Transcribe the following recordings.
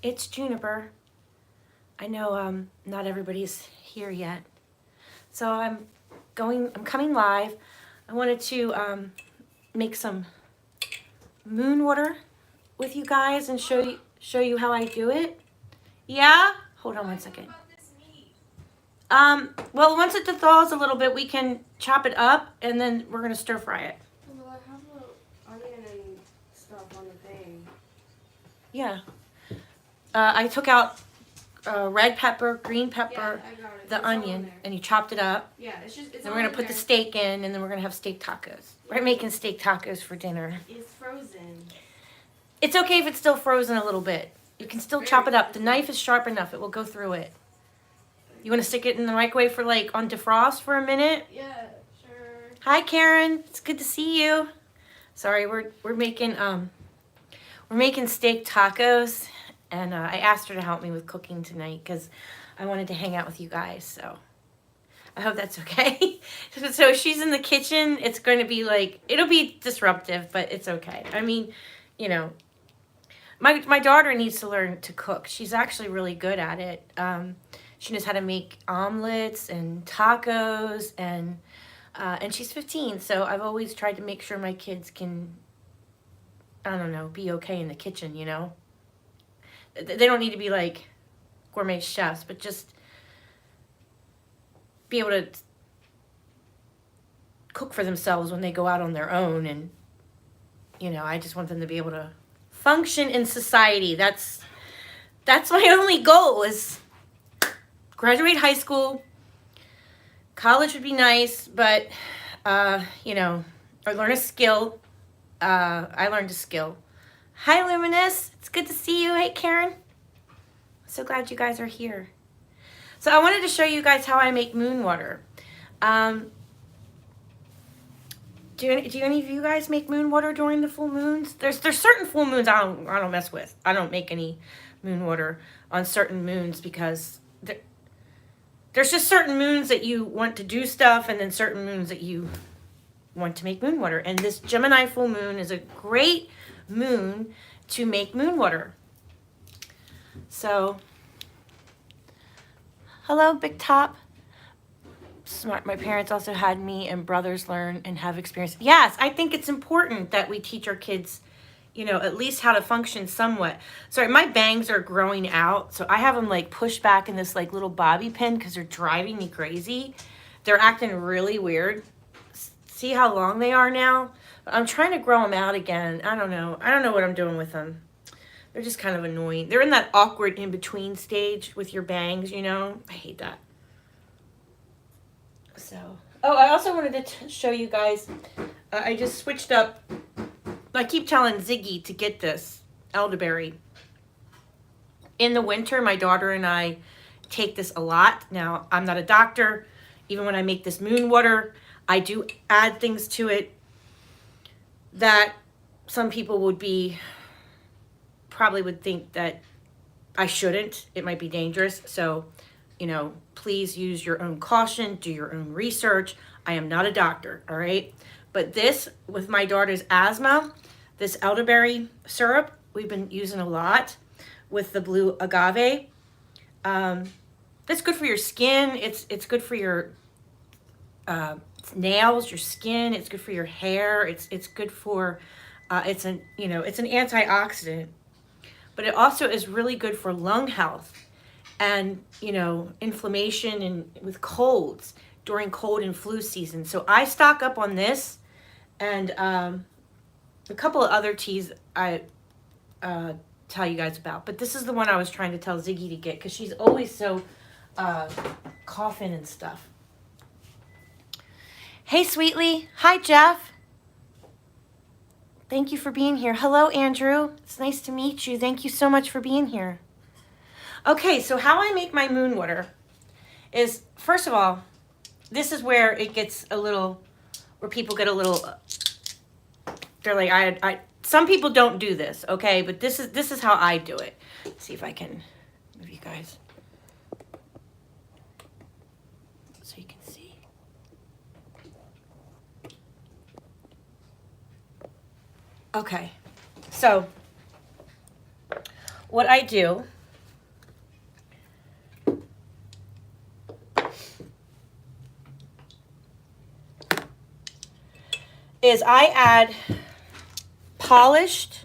It's Juniper. I know not everybody's here yet. So I'm coming live. I wanted to make some moon water with you guys and show you how I do it. Yeah? Hold on one second. Well, once it thaws a little bit, we can chop it up and then we're gonna stir fry it. Well, I have a onion and stuff on the thing. Yeah. I took out red pepper, green pepper, Yeah, I got it. the It's all in onion, there. and you chopped it up. Yeah, it's just it's Then all we're gonna in put the there. steak in, and then we're gonna have steak tacos. We're making steak tacos for dinner. It's frozen. It's okay if it's still frozen a little bit. You can still chop it up. The knife is sharp enough; it will go through it. You want to stick it in the microwave for like on defrost for a minute? Yeah, sure. Hi, Karen. It's good to see you. Sorry, we're making steak tacos, and I asked her to help me with cooking tonight because I wanted to hang out with you guys. So I hope that's okay. So she's in the kitchen. It's going to be like it'll be disruptive, but it's okay. I mean, you know, my daughter needs to learn to cook. She's actually really good at it. She knows how to make omelets and tacos, and she's 15. So I've always tried to make sure my kids can, I don't know, be okay in the kitchen. You know, they don't need to be like gourmet chefs, but just be able to cook for themselves when they go out on their own. And you know, I just want them to be able to function in society. That's my only goal is graduate high school. College would be nice, but you know, or learn a skill. I learned a skill. Hi, Luminous. It's good to see you. Hey, Karen. So glad you guys are here. So I wanted to show you guys how I make moon water. Do any of you guys make moon water during the full moons? There's certain full moons I don't mess with. I don't make any moon water on certain moons because there's just certain moons that you want to do stuff, and then certain moons that you want to make moon water. And this Gemini full moon is a great moon to make moon water. So, hello, Big Top. Smart. My parents also had me and brothers learn and have experience. Yes, I think it's important that we teach our kids, you know, at least how to function somewhat. Sorry, my bangs are growing out, so I have them like pushed back in this like little bobby pin because they're driving me crazy. They're acting really weird. See how long they are now? I'm trying to grow them out again. I don't know what I'm doing with them. They're just kind of annoying. They're in that awkward in-between stage with your bangs, you know? I hate that. So, oh, I also wanted to show you guys, I just switched up. I keep telling Ziggy to get this elderberry. In the winter, my daughter and I take this a lot. Now, I'm not a doctor. Even when I make this moon water, I do add things to it that some people probably would think that I shouldn't. It might be dangerous. So, you know, please use your own caution, do your own research. I am not a doctor, all right? But this, with my daughter's asthma, this elderberry syrup, we've been using a lot with the blue agave. That's good for your skin. It's good for your nails, your skin. It's good for your hair. It's good for, it's an antioxidant. But it also is really good for lung health and, you know, inflammation and with colds during cold and flu season. So I stock up on this and a couple of other teas I tell you guys about. But this is the one I was trying to tell Ziggy to get because she's always so coughing and stuff. Hey, Sweetly. Hi, Jeff. Thank you for being here. Hello, Andrew. It's nice to meet you. Thank you so much for being here. Okay, so how I make my moon water is, first of all, this is where it gets a little, where people get a little, they're like, some people don't do this, okay? But this is how I do it. Let's see if I can move you guys so you can see. Okay, so what I do is I add polished,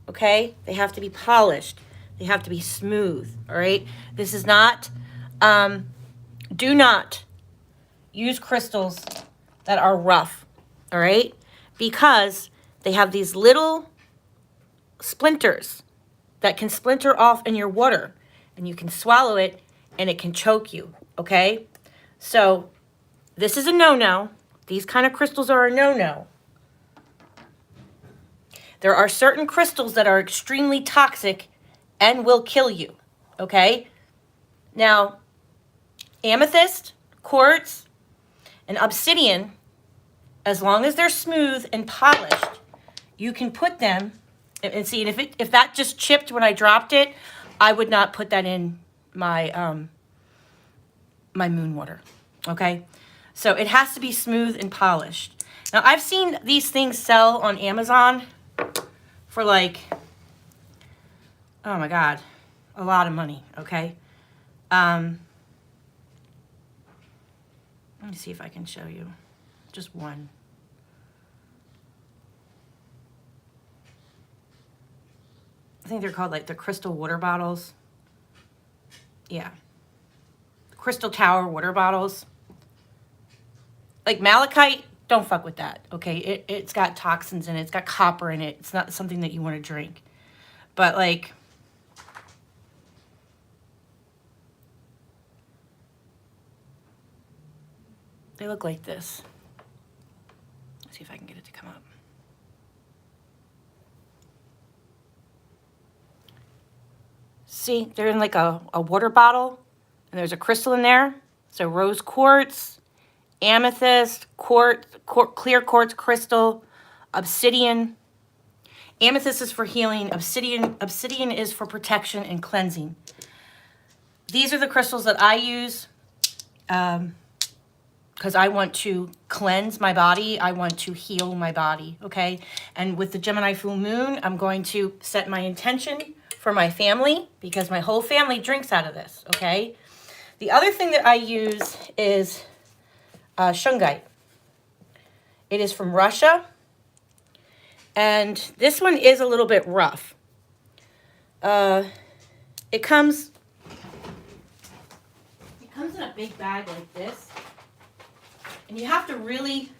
okay? They have to be polished. They have to be smooth, all right? This is not, do not use crystals that are rough, all right? Because they have these little splinters that can splinter off in your water, and you can swallow it and it can choke you, okay? So this is a no-no. These kind of crystals are a no-no. There are certain crystals that are extremely toxic and will kill you, okay? Now, amethyst, quartz, and obsidian, as long as they're smooth and polished, you can put them, and see, and if that just chipped when I dropped it, I would not put that in my, my moon water, okay? So it has to be smooth and polished. Now, I've seen these things sell on Amazon for like, oh my God, a lot of money, okay? Let me see if I can show you. Just one. I think they're called like the crystal water bottles. Yeah. Crystal Tower water bottles. Like malachite, don't fuck with that, okay? It's got toxins in it. It's got copper in it. It's not something that you want to drink. But like, they look like this. Let's see if I can get it to come up. See, they're in like a water bottle, and there's a crystal in there. So rose quartz, amethyst, clear quartz crystal, obsidian. Amethyst is for healing. Obsidian is for protection and cleansing. These are the crystals that I use because I want to cleanse my body. I want to heal my body, okay? And with the Gemini full moon, I'm going to set my intention for my family because my whole family drinks out of this, okay? The other thing that I use is Shungite. It is from Russia, and this one is a little bit rough. It comes in a big bag like this, and you have to really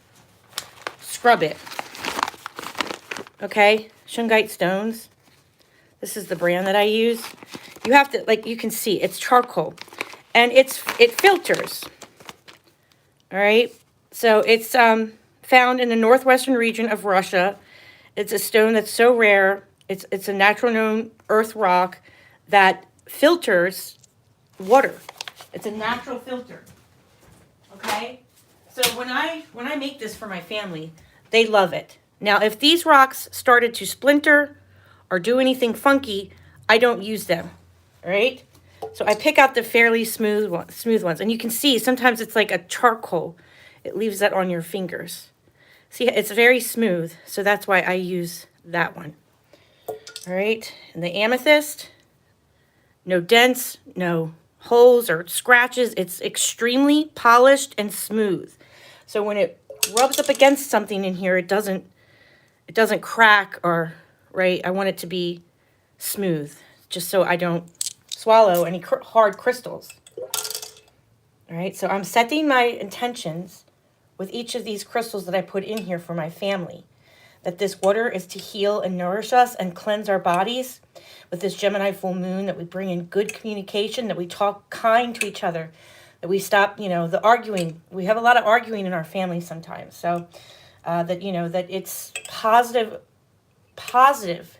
scrub it. Okay, Shungite Stones. This is the brand that I use. You have to, like, you can see it's charcoal, and it filters. All right, so it's found in the northwestern region of Russia. It's a stone that's so rare. It's a natural known earth rock that filters water. It's a natural filter. Okay, so when I make this for my family, they love it. Now, if these rocks started to splinter or do anything funky, I don't use them. All right. So I pick out the fairly smooth ones. And you can see sometimes it's like a charcoal. It leaves that on your fingers. See, it's very smooth. So that's why I use that one. All right. And the amethyst, no dents, no holes or scratches. It's extremely polished and smooth. So when it rubs up against something in here, it doesn't crack or, right? I want it to be smooth just so I don't swallow any hard crystals. All right, so I'm setting my intentions with each of these crystals that I put in here for my family. That this water is to heal and nourish us and cleanse our bodies. With this Gemini full moon, that we bring in good communication, that we talk kind to each other, that we stop, the arguing. We have a lot of arguing in our family sometimes. So that it's positive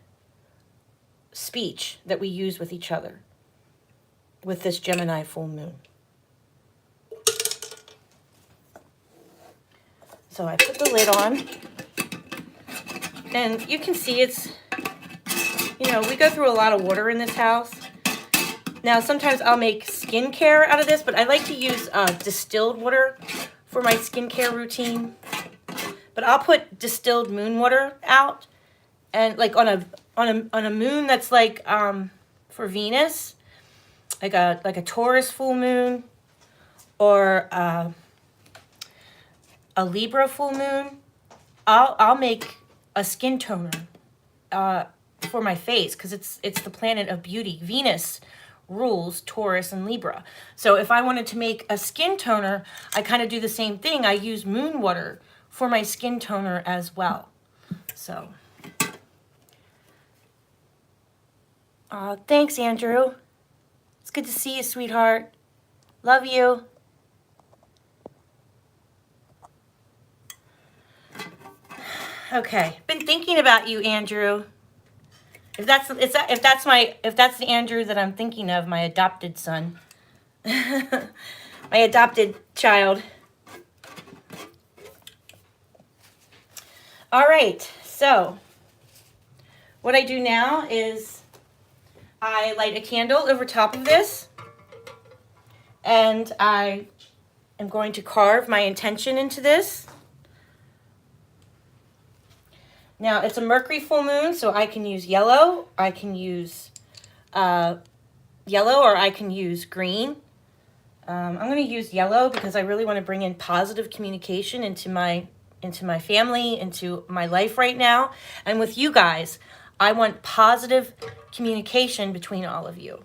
speech that we use with each other with this Gemini full moon. So I put the lid on, and you can see it's, we go through a lot of water in this house. Now, sometimes I'll make skincare out of this, but I like to use distilled water for my skincare routine. But I'll put distilled moon water out, and like on on a moon that's like for Venus, like a Taurus full moon, or a Libra full moon, I'll make a skin toner for my face, because it's the planet of beauty. Venus rules Taurus and Libra. So if I wanted to make a skin toner, I kind of do the same thing. I use moon water for my skin toner as well. So, thanks, Andrew. It's good to see you, sweetheart. Love you. Okay, been thinking about you, Andrew. If that's the Andrew that I'm thinking of, my adopted son, my adopted child. All right, so what I do now is I light a candle over top of this, and I am going to carve my intention into this. Now, it's a Mercury full moon, so I can use yellow. I can use yellow, or I can use green. I'm going to use yellow because I really want to bring in positive communication into my family, into my life right now. And with you guys, I want positive communication between all of you.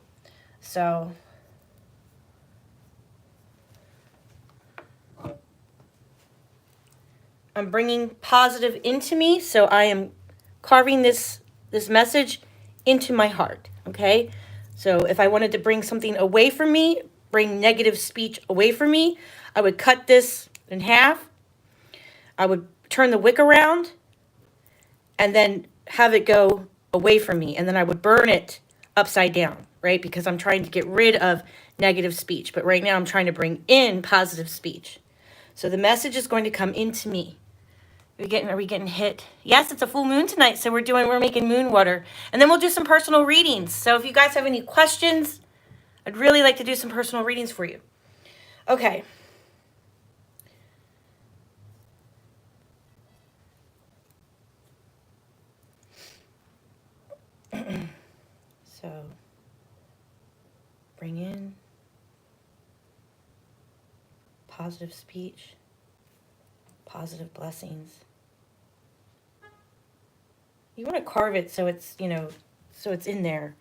So I'm bringing positive into me, so I am carving this message into my heart, okay? So if I wanted to bring something away from me, bring negative speech away from me, I would cut this in half. I would turn the wick around and then have it go away from me, and then I would burn it upside down, right? Because I'm trying to get rid of negative speech, but right now I'm trying to bring in positive speech. So the message is going to come into me. Are we getting hit? Yes, it's a full moon tonight, so we're making moon water. And then we'll do some personal readings. So if you guys have any questions, I'd really like to do some personal readings for you. Okay. So bring in positive speech, positive blessings. You want to carve it so it's, so it's in there.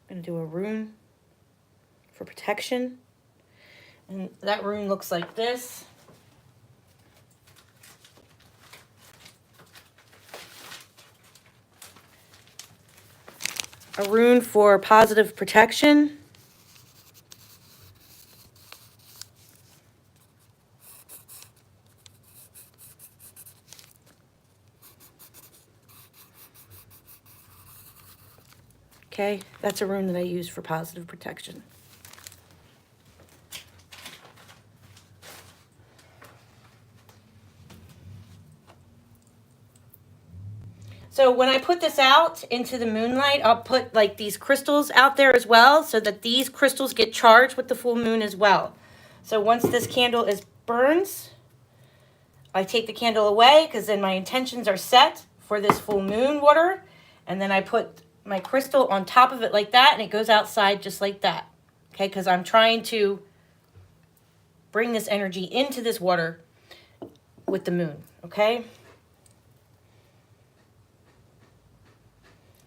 I'm going to do a rune for protection. And that rune looks like this. A rune for positive protection. Okay, that's a rune that I use for positive protection. So when I put this out into the moonlight, I'll put like these crystals out there as well, so that these crystals get charged with the full moon as well. So once this candle burns, I take the candle away, because then my intentions are set for this full moon water. And then I put my crystal on top of it like that, and it goes outside just like that. Okay, because I'm trying to bring this energy into this water with the moon, okay?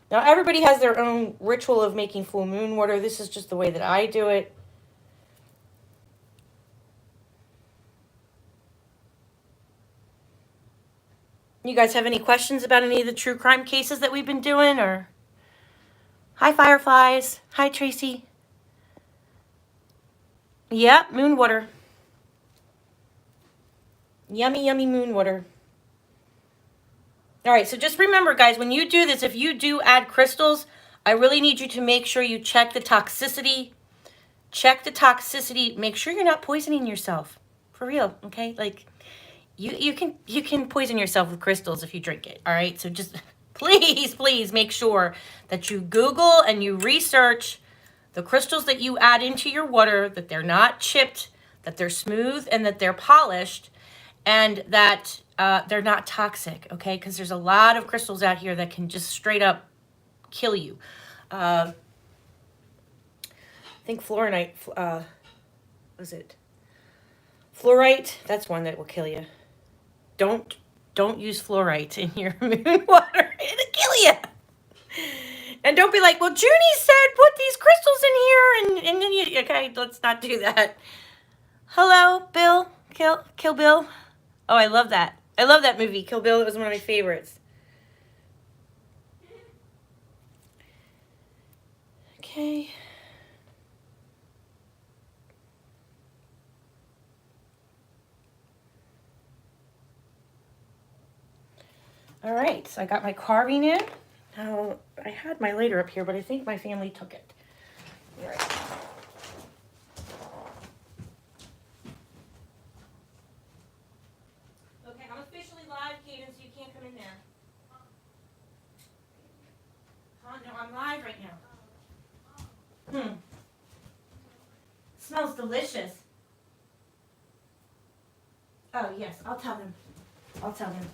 Now, everybody has their own ritual of making full moon water. This is just the way that I do it. You guys have any questions about any of the true crime cases that we've been doing? Or hi, Fireflies. Hi, Tracy. Yep, moon water. Yummy, yummy moon water. All right, so just remember, guys, when you do this, if you do add crystals, I really need you to make sure you check the toxicity. Check the toxicity. Make sure you're not poisoning yourself. For real, okay? Like, you can poison yourself with crystals if you drink it, all right? So just please make sure that you Google and you research the crystals that you add into your water, that they're not chipped, that they're smooth and that they're polished, and that they're not toxic, okay? Because there's a lot of crystals out here that can just straight up kill you. I think fluorite, was it? Fluorite, that's one that will kill you. Don't use fluorite in your moon water. It'll kill you. And don't be like, well, Junie said put these crystals in here, and then you, okay, let's not do that. Hello, Bill. Kill Bill. Oh, I love that. I love that movie, Kill Bill. It was one of my favorites. Okay. All right, so I got my carving in. Now, I had my later up here, but I think my family took it. All right. Okay, I'm officially live, Kaden, so you can't come in there. No, I'm live right now. Smells delicious. Oh, yes, I'll tell them. I'll tell them.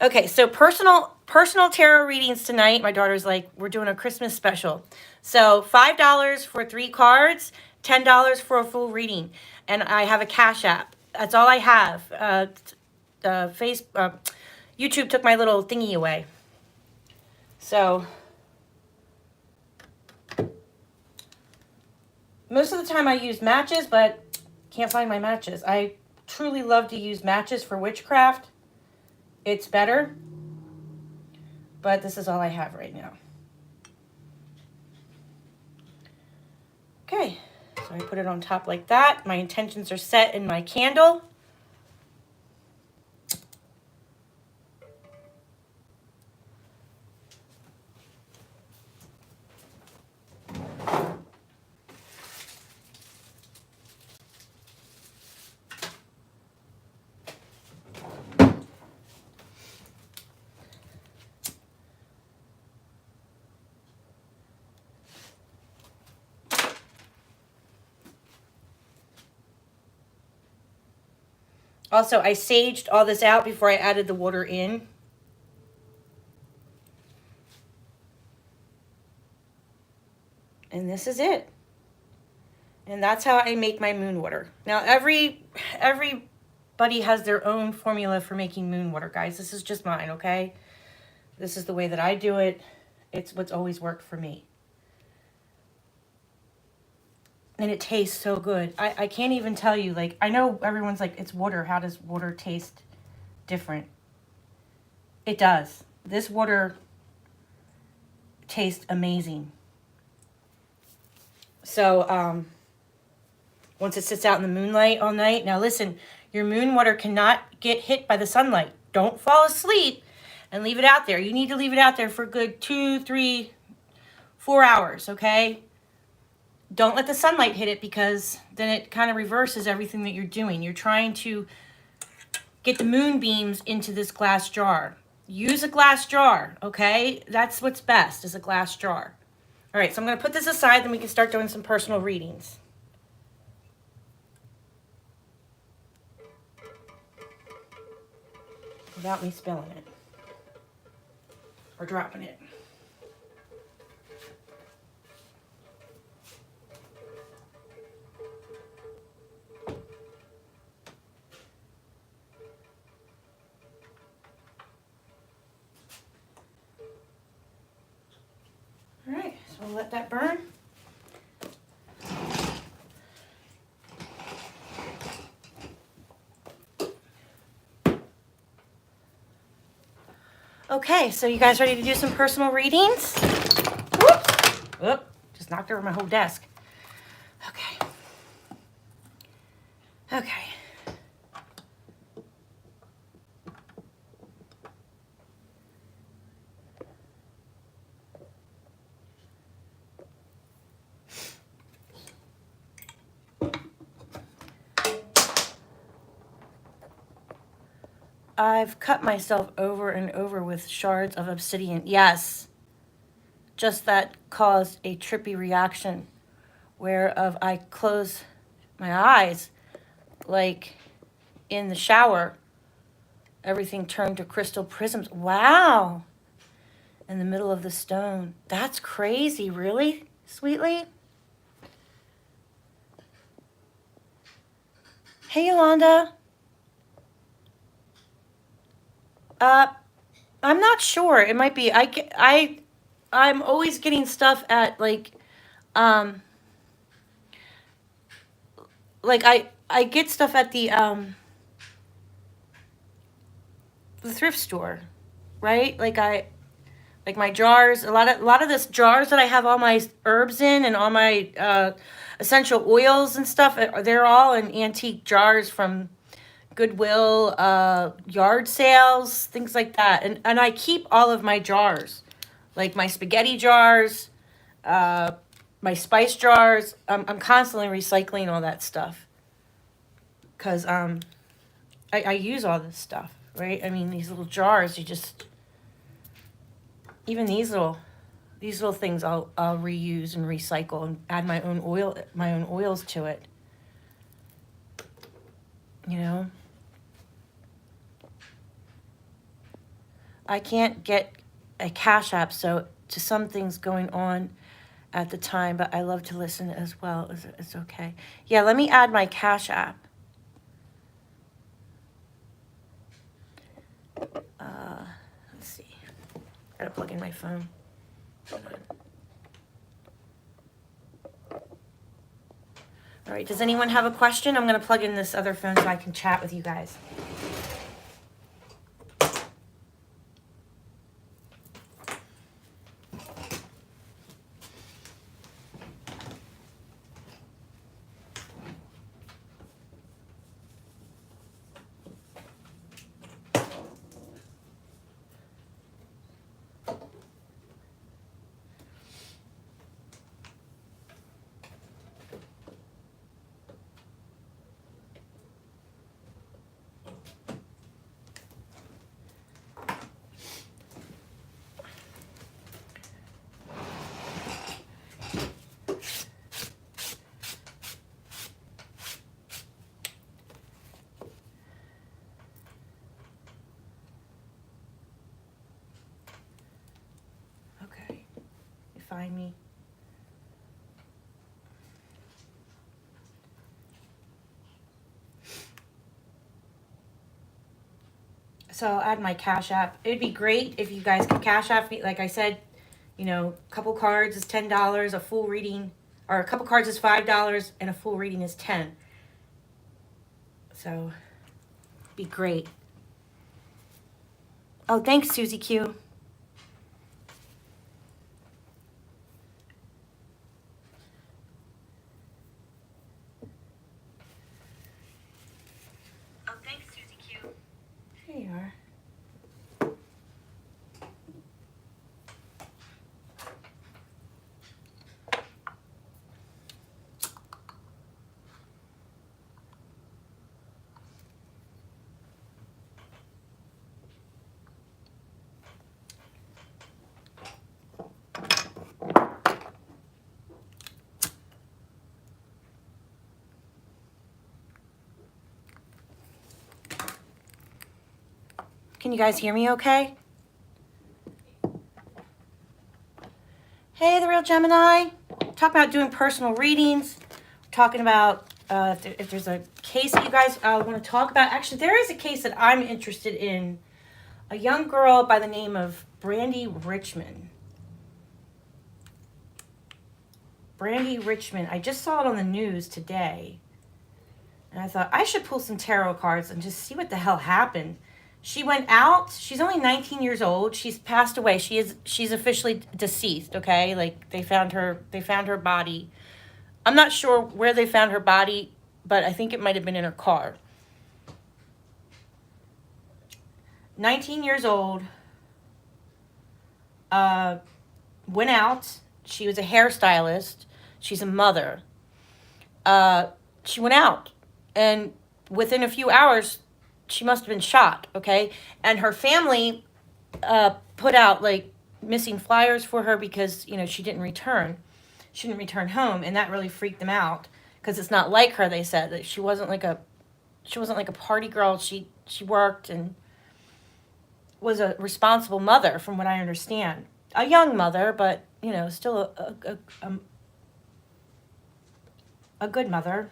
Okay, so personal tarot readings tonight. My daughter's like, we're doing a Christmas special. So $5 for 3 cards, $10 for a full reading. And I have a Cash App. That's all I have. YouTube took my little thingy away. So most of the time I use matches, but can't find my matches. I truly love to use matches for witchcraft. It's better, but this is all I have right now. Okay, so I put it on top like that. My intentions are set in my candle. Also, I saged all this out before I added the water in. And this is it. And that's how I make my moon water. Now, everybody has their own formula for making moon water, guys. This is just mine, okay? This is the way that I do it. It's what's always worked for me. And it tastes so good. I can't even tell you, like, I know everyone's like, it's water. How does water taste different? It does. This water tastes amazing. So, once it sits out in the moonlight all night. Now listen, your moon water cannot get hit by the sunlight. Don't fall asleep and leave it out there. You need to leave it out there for a good 2, 3, 4 hours, okay? Don't let the sunlight hit it, because then it kind of reverses everything that you're doing. You're trying to get the moonbeams into this glass jar. Use a glass jar, okay? That's what's best, is a glass jar. All right, so I'm going to put this aside, then we can start doing some personal readings. Without me spilling it. Or dropping it. All right, so I'll let that burn. Okay, so you guys ready to do some personal readings? Whoops! Oop, just knocked over my whole desk. Okay. Okay. I've cut myself over and over with shards of obsidian. Yes. just that caused a trippy reaction whereof I close my eyes, like in the shower, everything turned to crystal prisms. Wow. In the middle of the stone. That's crazy, really, Sweetly? Hey, Yolanda. I'm not sure. It might be. I'm always getting stuff at um, I get stuff at the thrift store, right? Like my jars. A lot of this jars that I have all my herbs in and all my essential oils and stuff. They're all in antique jars from Goodwill, yard sales, things like that. And I keep all of my jars, like my spaghetti jars, uh, my spice jars. I'm constantly recycling all that stuff because I use all this stuff, right? I mean, these little jars, even these little things I'll reuse and recycle and add my own oils to it. You know, I can't get a Cash App, so to some things going on at the time, but I love to listen as well. It's okay. Yeah, let me add my Cash App. Let's see. Gotta plug in my phone. Hold on. All right, does anyone have a question? I'm gonna plug in this other phone so I can chat with you guys. Okay, you find me. So I'll add my Cash App. It'd be great if you guys could Cash App me. Like I said, a couple cards is $10, a full reading, or a couple cards is $5, and a full reading is $10. So, be great. Oh, thanks, Susie Q. Oh, thanks, Susie Q. Here you are. Can you guys hear me okay? Hey, The Real Gemini. Talking about doing personal readings. Talking about if there's a case that you guys want to talk about. Actually, there is a case that I'm interested in. A young girl by the name of Brandy Richmond. Brandy Richmond. I just saw it on the news today. And I thought I should pull some tarot cards and just see what the hell happened. She went out. She's only 19 years old. She's passed away. She's officially deceased, okay? Like they found her body. I'm not sure where they found her body, but I think it might have been in her car. 19 years old. Went out. She was a hairstylist. She's a mother. She went out, and within a few hours she must have been shot, okay? And her family put out, like, missing flyers for her because, you know, she didn't return. She didn't return home, and that really freaked them out because it's not like her. They said that she wasn't like a party girl. She worked and was a responsible mother, from what I understand. A young mother, but you know, still a good mother.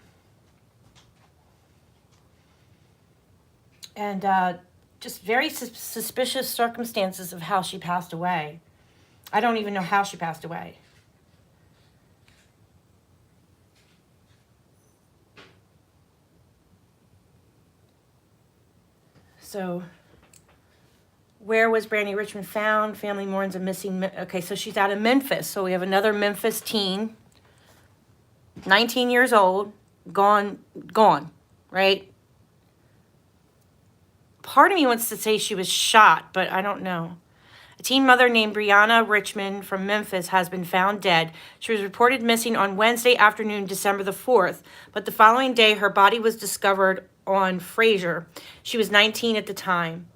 And just very suspicious circumstances of how she passed away. I don't even know how she passed away. So, where was Brandy Richmond found? Family mourns a missing. Okay, so she's out of Memphis. So we have another Memphis teen, 19 years old, gone, right? Part of me wants to say she was shot, but I don't know. A teen mother named Brianna Richmond from Memphis has been found dead. She was reported missing on Wednesday afternoon, December the 4th, but the following day her body was discovered on Fraser. She was 19 at the time.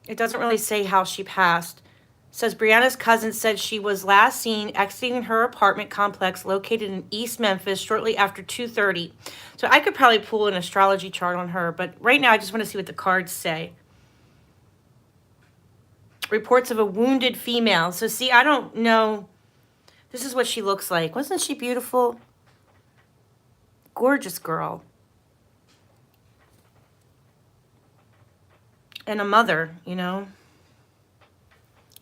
It doesn't really say how she passed. It says Brianna's cousin said she was last seen exiting her apartment complex located in East Memphis shortly after 2:30. So I could probably pull an astrology chart on her, but right now I just want to see what the cards say. Reports of a wounded female. So see, I don't know. This is what she looks like. Wasn't she beautiful? Gorgeous girl. And a mother, you know.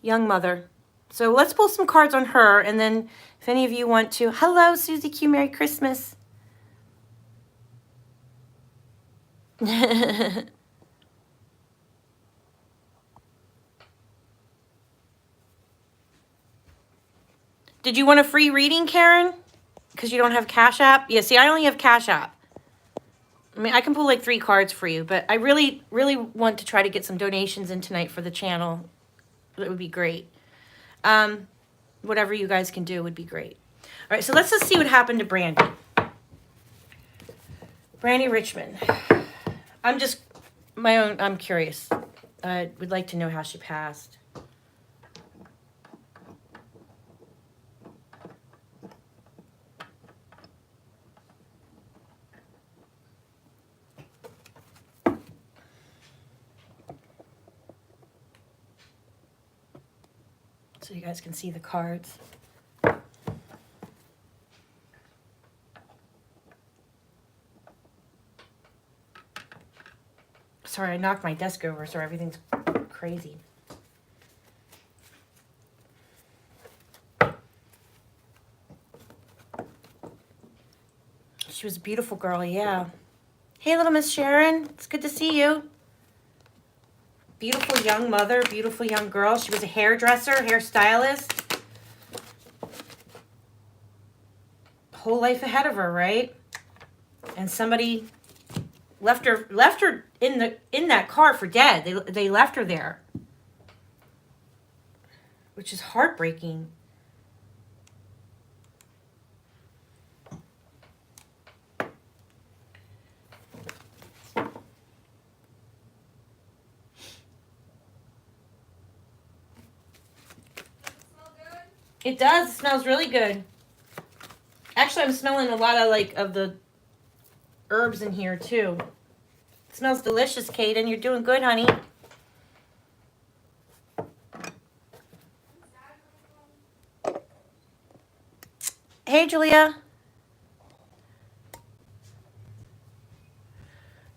Young mother. So let's pull some cards on her, and then if any of you want to. Hello, Susie Q. Merry Christmas. Did you want a free reading, Karen? Because you don't have Cash App? Yeah, see, I only have Cash App. I mean, I can pull like 3 cards for you, but I really, really want to try to get some donations in tonight for the channel. That would be great. Whatever you guys can do would be great. All right, so let's just see what happened to Brandy. Brandy Richmond. I'm curious. I would like to know how she passed. So you guys can see the cards. Sorry, I knocked my desk over, so everything's crazy. She was a beautiful girl, yeah. Hey, little Miss Sharon. It's good to see you. Beautiful young mother, beautiful young girl. She was a hairdresser, hairstylist. Whole life ahead of her, right? And somebody left her in that car for dead. They left her there, which is heartbreaking. It does. It smells really good. Actually, I'm smelling a lot of the herbs in here too. It smells delicious, Kaden. You're doing good, honey. Hey, Julia.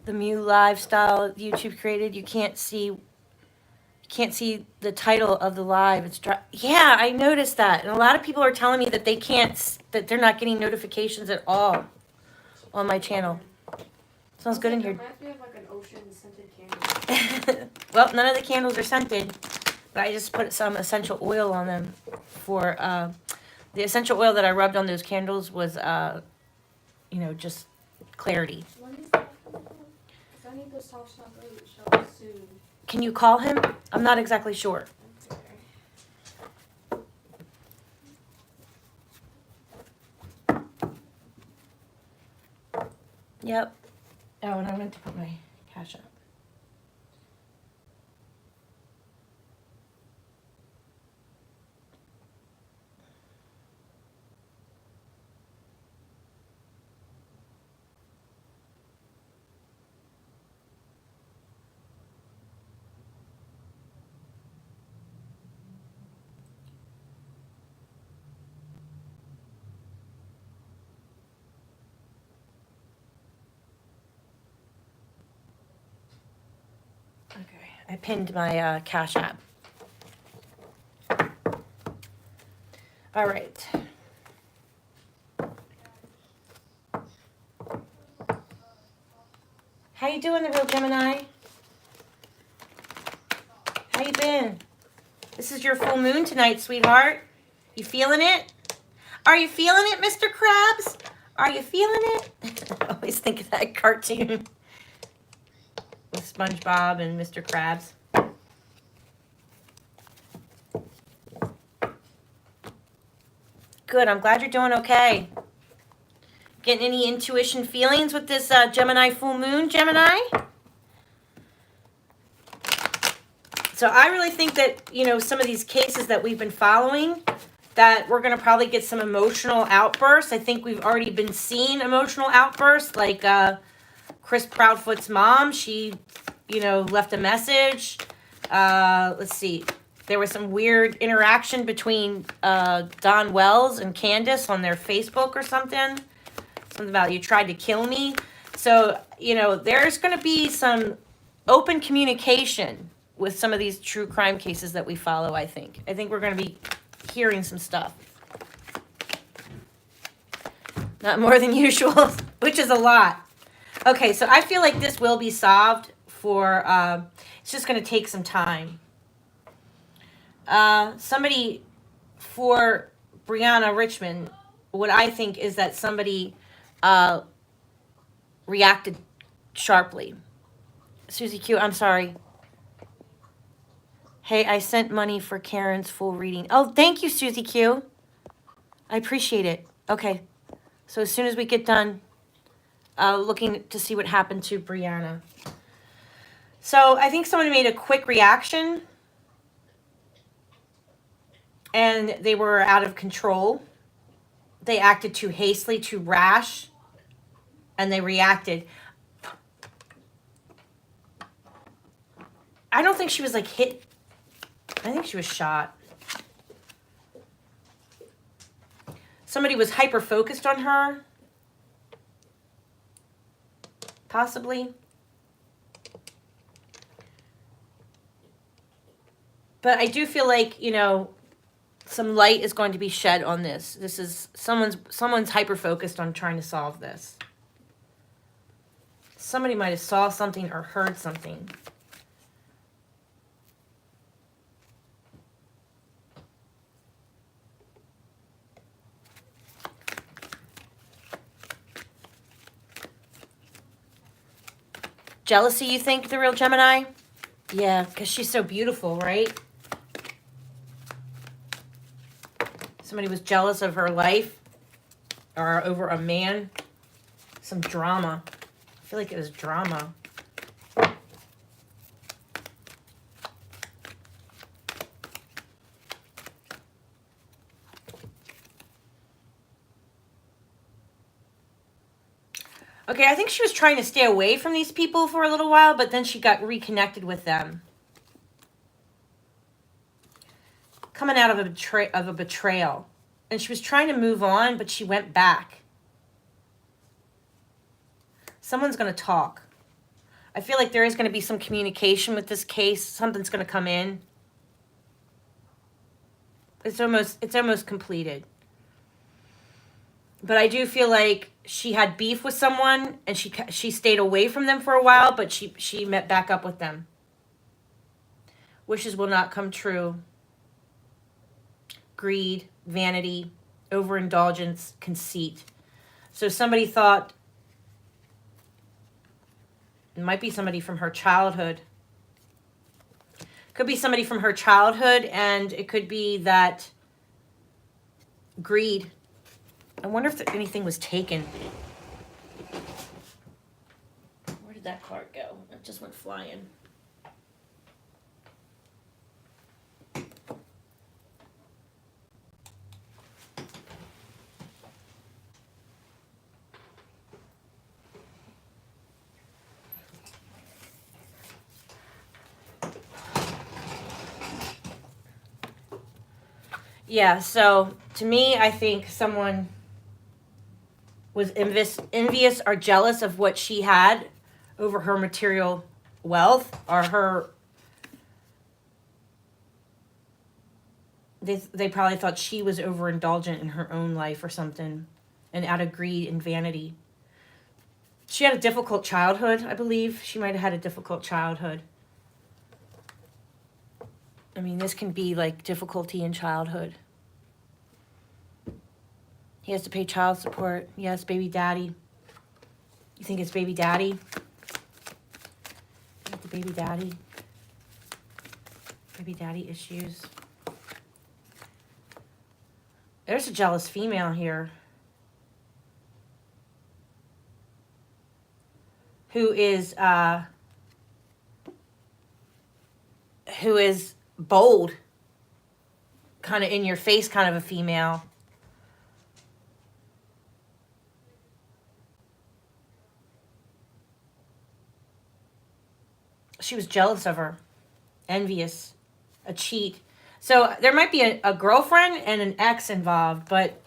The Mew Lifestyle YouTube created. You can't see the title of the live. It's dry. Yeah, I noticed that. And a lot of people are telling me that that they're not getting notifications at all on my channel. Smells good in here. It reminds me of like an ocean scented candle. Well, none of the candles are scented, but I just put some essential oil on them for, the essential oil that I rubbed on those candles was, just clarity. When is that coming from? 'Cause I need the soft chocolate show soon. Can you call him? I'm not exactly sure. Yep. Oh, and I meant to put my Cash up. I pinned my Cash App. All right. How you doing, the real Gemini? How you been? This is your full moon tonight, sweetheart. You feeling it? Are you feeling it, Mr. Krabs? Are you feeling it? I always think of that cartoon with SpongeBob and Mr. Krabs. Good, I'm glad you're doing okay. Getting any intuition feelings with this Gemini full moon, Gemini? So I really think that, you know, some of these cases that we've been following, that we're going to probably get some emotional outbursts. I think we've already been seeing emotional outbursts, like Chris Proudfoot's mom. She, you know, left a message. Let's see. There was some weird interaction between Don Wells and Candace on their Facebook or something. Something about you tried to kill me. So, you know, there's going to be some open communication with some of these true crime cases that we follow, I think. I think we're going to be hearing some stuff. Not more than usual, which is a lot. Okay, so I feel like this will be solved for, it's just going to take some time. Somebody, for Brianna Richmond, what I think is that somebody reacted sharply. Susie Q, I'm sorry. Hey, I sent money for Karen's full reading. Oh, thank you, Susie Q. I appreciate it. Okay. So as soon as we get done looking to see what happened to Brianna. So I think someone made a quick reaction and they were out of control. They acted too hastily, too rash, and they reacted. I don't think she was like hit. I think she was shot. Somebody was hyper focused on her. Possibly. But I do feel like, you know, some light is going to be shed on this. This is someone's hyper focused on trying to solve this. Somebody might have saw something or heard something. Jealousy, you think, the real Gemini? Yeah, because she's so beautiful, right? Somebody was jealous of her life or over a man. Some drama. I feel like it was drama. Okay, I think she was trying to stay away from these people for a little while, but then she got reconnected with them. Coming out of a betrayal. And she was trying to move on, but she went back. Someone's going to talk. I feel like there is going to be some communication with this case. Something's going to come in. It's almost completed. But I do feel like she had beef with someone and she stayed away from them for a while, but she met back up with them. Wishes will not come true. Greed, vanity, overindulgence, conceit. So somebody thought, it might be somebody from her childhood. Could be somebody from her childhood, and it could be that greed. I wonder if anything was taken. Where did that card go? It just went flying. Yeah, so to me, I think someone was envious or jealous of what she had over her material wealth or her They probably thought she was overindulgent in her own life or something, and out of greed and vanity. She had a difficult childhood, I believe. She might have had a difficult childhood. I mean, this can be like difficulty in childhood. He has to pay child support. Yes, baby daddy. You think it's baby daddy? The baby daddy. Baby daddy issues. There's a jealous female here. Who is bold. Kind of in your face kind of a female. She was jealous of her. Envious. A cheat. So there might be a girlfriend and an ex involved, but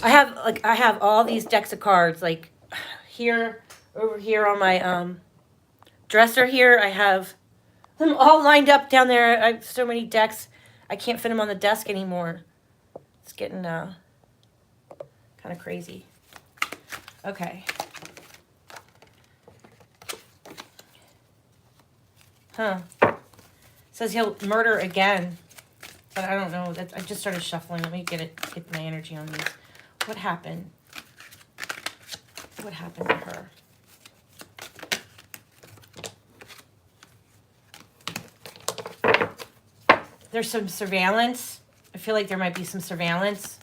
I have all these decks of cards like here, over here on my dresser here. I have them all lined up down there. I have so many decks. I can't fit them on the desk anymore. It's getting kind of crazy. Okay. Huh. Says he'll murder again. But I don't know. I just started shuffling. Let me get my energy on these. What happened? What happened to her? There's some surveillance. I feel like there might be some surveillance.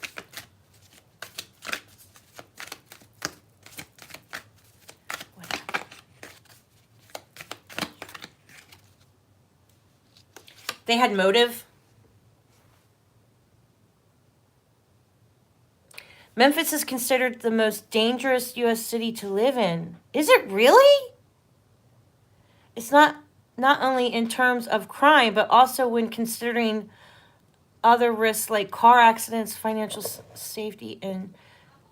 What happened? They had motive. Memphis is considered the most dangerous U.S. city to live in. Is it really? It's not only in terms of crime, but also when considering other risks like car accidents, financial safety, and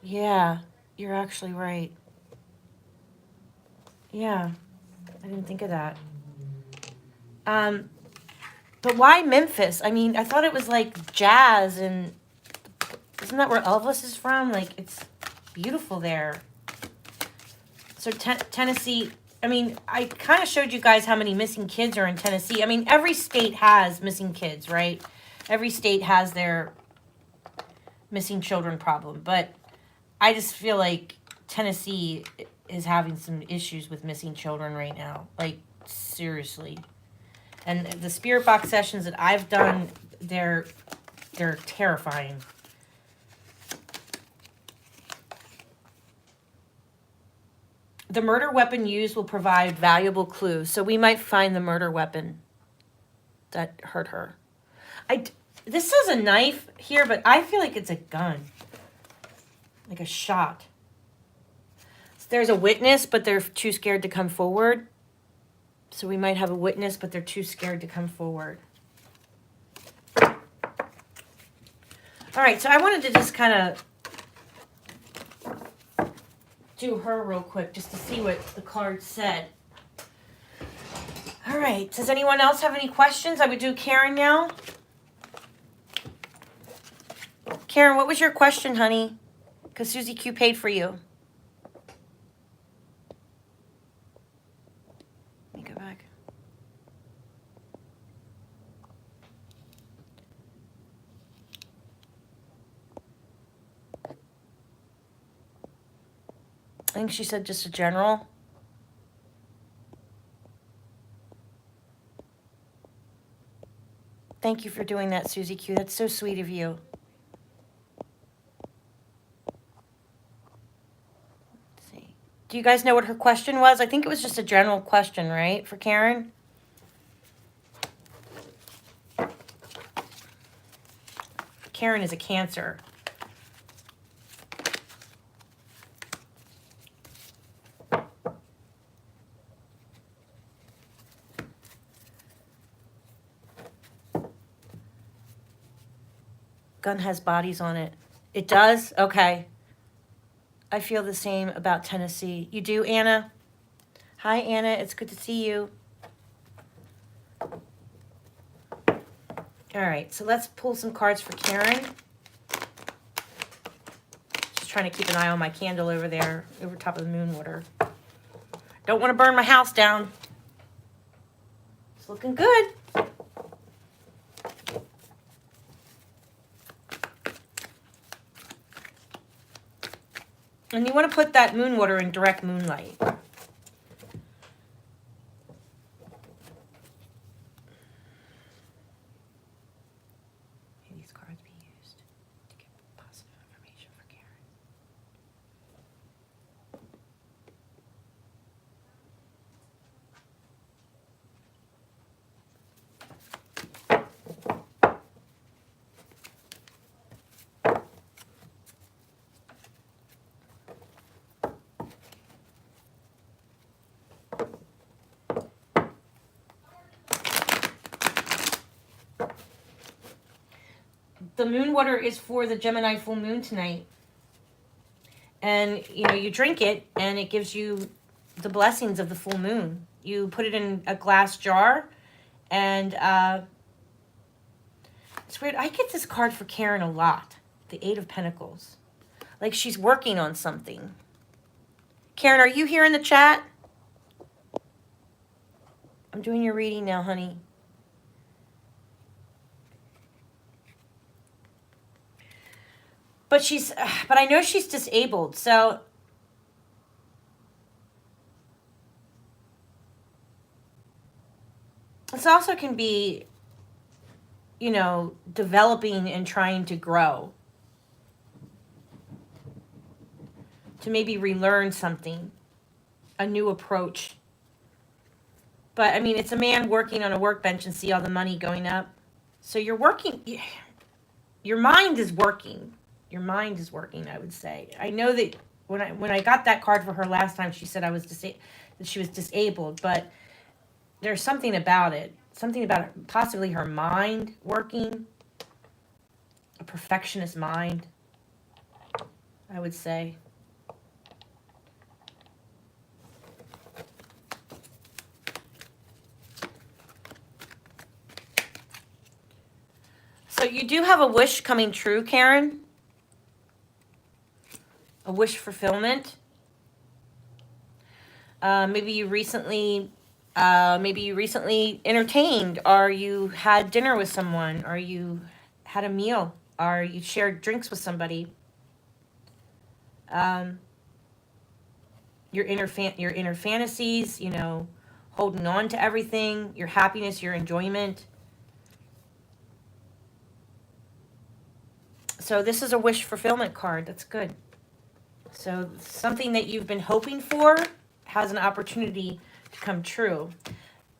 yeah, you're actually right. Yeah, I didn't think of that. But why Memphis? I mean, I thought it was like jazz and... Isn't that where Elvis is from? Like, it's beautiful there. So Tennessee, I mean, I kind of showed you guys how many missing kids are in Tennessee. I mean, every state has missing kids, right? Every state has their missing children problem. But I just feel like Tennessee is having some issues with missing children right now. Like, seriously. And the spirit box sessions that I've done, they're terrifying. The murder weapon used will provide valuable clues. So we might find the murder weapon that hurt her. This says a knife here, but I feel like it's a gun. Like a shot. So there's a witness, but they're too scared to come forward. So we might have a witness, but they're too scared to come forward. All right, so I wanted to just kind of do her real quick just to see what the card said. All right. Does anyone else have any questions? I would do Karen now. Karen, what was your question, honey? Because Susie Q paid for you. Let me go back. I think she said just a general. Thank you for doing that, Susie Q. That's so sweet of you. Let's see. Do you guys know what her question was? I think it was just a general question, right, for Karen? Karen is a Cancer. Gun has bodies on it. It does? Okay. I feel the same about Tennessee. You do, Anna? Hi, Anna. It's good to see you. All right, so let's pull some cards for Karen. Just trying to keep an eye on my candle over there, over top of the moon water. Don't want to burn my house down. It's looking good. And you want to put that moon water in direct moonlight. May these cards be used to get positive information for Karen. The moon water is for the Gemini full moon tonight. And, you know, you drink it and it gives you the blessings of the full moon. You put it in a glass jar and it's weird. I get this card for Karen a lot. The Eight of Pentacles. Like she's working on something. Karen, are you here in the chat? I'm doing your reading now, honey. But I know she's disabled, so this also can be, you know, developing and trying to grow. To maybe relearn something, a new approach. But I mean, it's a man working on a workbench and see all the money going up. So you're working, your mind is working. Your mind is working, I would say. I know that when I got that card for her last time, she said that she was disabled, but there's something about it. Something about possibly her mind working. A perfectionist mind, I would say. So you do have a wish coming true, Karen. A wish fulfillment. Maybe you recently entertained, or you had dinner with someone, or you had a meal, or you shared drinks with somebody. Your inner fantasies, you know, holding on to everything, your happiness, your enjoyment. So this is a wish fulfillment card. That's good. So something that you've been hoping for has an opportunity to come true.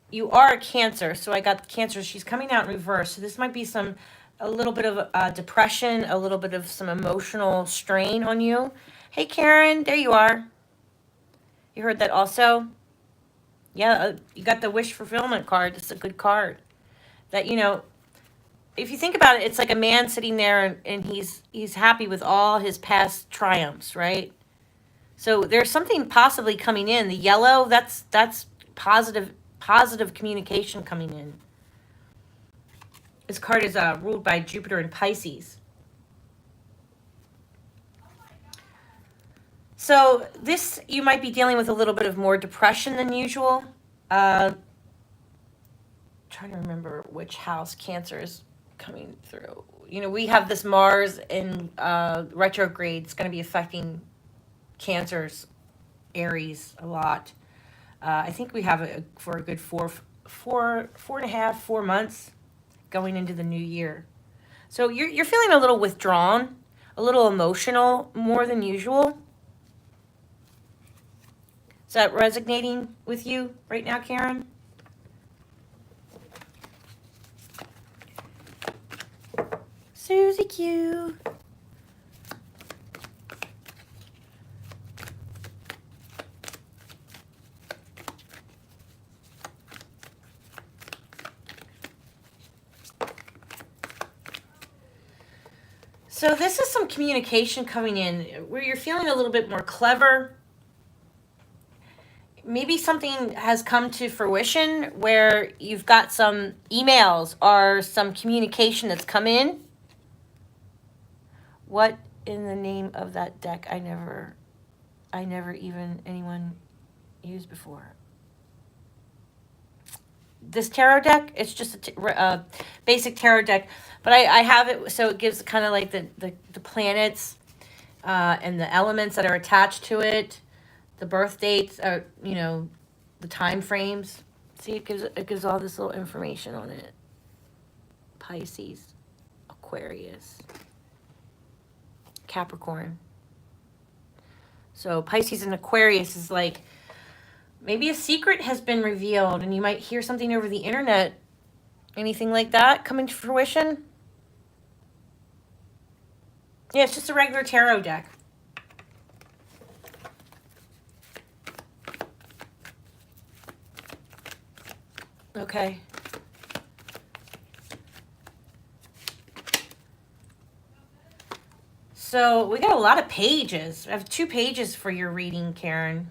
You are a Cancer, so I got Cancer. She's coming out in reverse. So this might be a little bit of depression, a little bit of some emotional strain on you. Hey, Karen, there you are. You heard that also? Yeah, you got the wish fulfillment card. It's a good card. That, you know, if you think about it, it's like a man sitting there and he's happy with all his past triumphs, right? So there's something possibly coming in. The yellow, that's positive communication coming in. This card is ruled by Jupiter and Pisces. So this, you might be dealing with a little bit of more depression than usual. Trying to remember which house Cancer is coming through. You know, we have this Mars in retrograde. It's going to be affecting Cancer's Aries a lot. I think we have it for a good 4 months going into the new year. So you're feeling a little withdrawn, a little emotional, more than usual. Is that resonating with you right now, Karen? Susie Q. So this is some communication coming in where you're feeling a little bit more clever. Maybe something has come to fruition where you've got some emails or some communication that's come in. What in the name of that deck I never even anyone used before? This tarot deck, it's just a basic tarot deck, but I have it so it gives kind of like the planets and the elements that are attached to it, the birth dates, the time frames. See, it gives all this little information on it. Pisces, Aquarius, Capricorn. So Pisces and Aquarius is like, maybe a secret has been revealed and you might hear something over the internet. Anything like that coming to fruition? Yeah, it's just a regular tarot deck. Okay. So we got a lot of pages. I have 2 pages for your reading, Karen.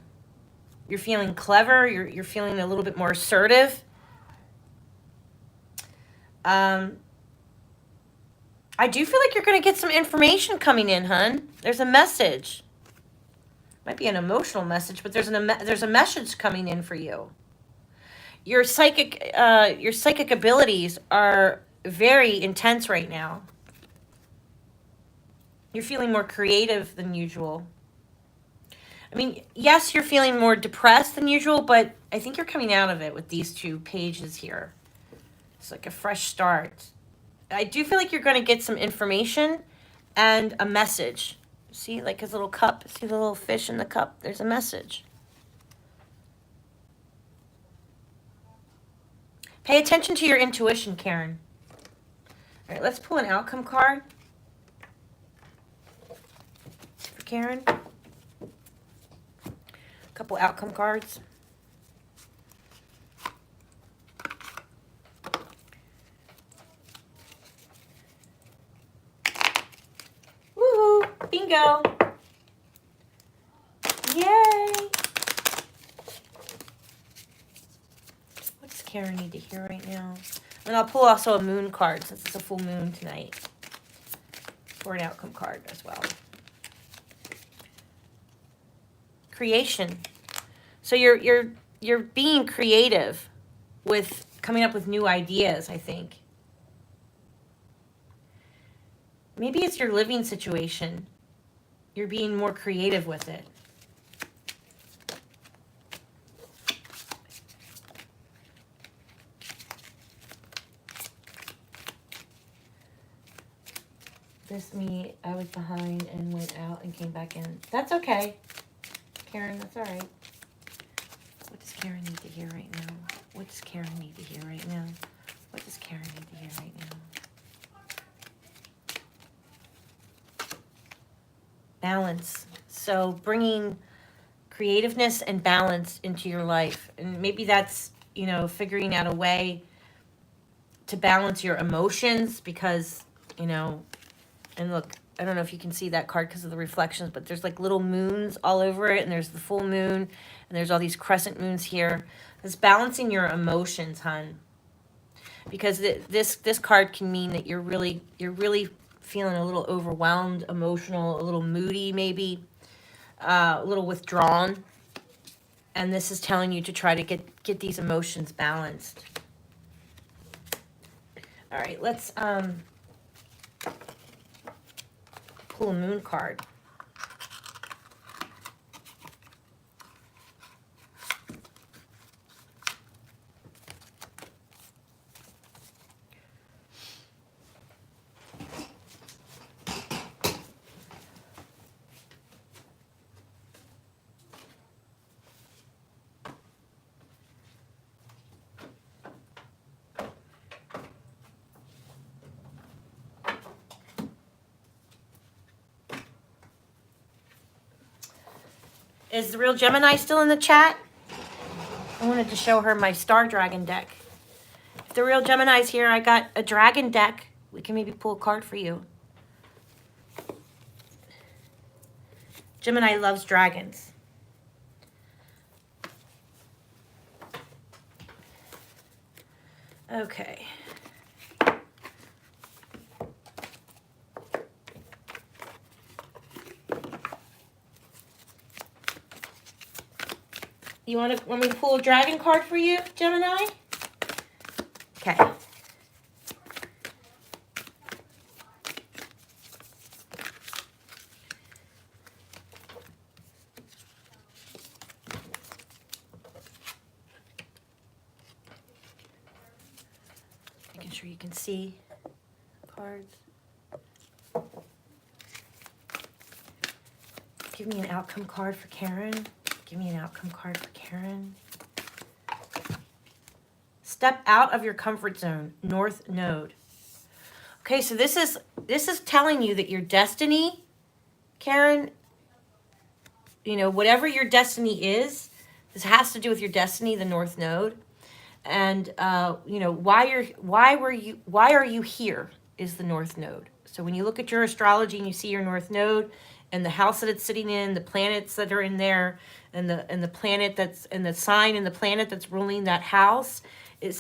You're feeling clever. You're feeling a little bit more assertive. I do feel like you're going to get some information coming in, hun. There's a message. Might be an emotional message, but there's a message coming in for you. Your psychic abilities are very intense right now. You're feeling more creative than usual. I mean, yes, you're feeling more depressed than usual, but I think you're coming out of it with these 2 pages here. It's like a fresh start. I do feel like you're going to get some information and a message. See, like his little cup. See the little fish in the cup? There's a message. Pay attention to your intuition, Karen. All right, let's pull an outcome card for Karen. A couple outcome cards. Woohoo! Bingo! Yay! What does Karen need to hear right now? And I'll pull also a moon card since it's a full moon tonight. For an outcome card as well. Creation. So you're being creative with coming up with new ideas, I think. Maybe it's your living situation. You're being more creative with it. I was behind and went out and came back in. That's okay, Karen, that's all right. What does Karen need to hear right now? What does Karen need to hear right now? What does Karen need to hear right now? Balance. So bringing creativeness and balance into your life. And maybe that's, figuring out a way to balance your emotions because, and look, I don't know if you can see that card because of the reflections, but there's like little moons all over it, and there's the full moon, and there's all these crescent moons here. It's balancing your emotions, hun. Because this card can mean that you're really feeling a little overwhelmed, emotional, a little moody maybe, a little withdrawn. And this is telling you to try to get these emotions balanced. All right, let's pull a moon card. Is the real Gemini still in the chat? I wanted to show her my Star Dragon deck. If the real Gemini's here, I got a dragon deck. We can maybe pull a card for you. Gemini loves dragons. Okay. You want me to pull a dragon card for you, Gemini? Okay. Making sure you can see cards. Give me an outcome card for Karen. Give me an outcome card for Karen. Step out of your comfort zone, North Node. Okay, so this is telling you that your destiny, Karen, you know, whatever your destiny is, this has to do with your destiny, the North Node. And you know, why are you here is the North Node. So when you look at your astrology and you see your North Node and the house that it's sitting in, the planets that are in there, and the planet that's and the sign and the planet that's ruling that house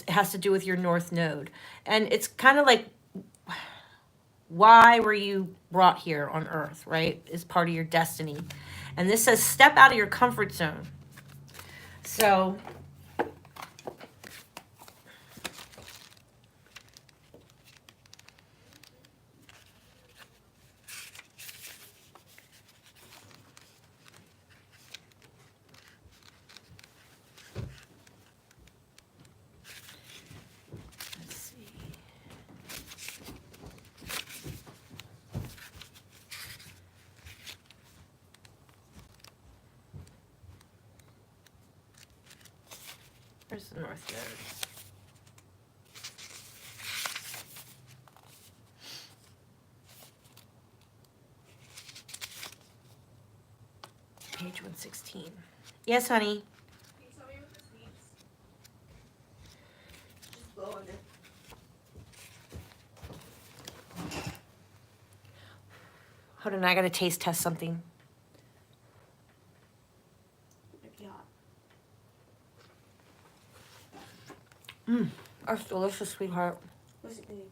has to do with your North Node. And it's kind of like, why were you brought here on Earth, right? Is part of your destiny. And this says step out of your comfort zone. So let's see. Where's the North Node? Page 116. Yes, honey. Can you tell me what this means? Just blow on it. Hold on, I gotta taste test something. Yeah. That's delicious, sweetheart. What's it mean?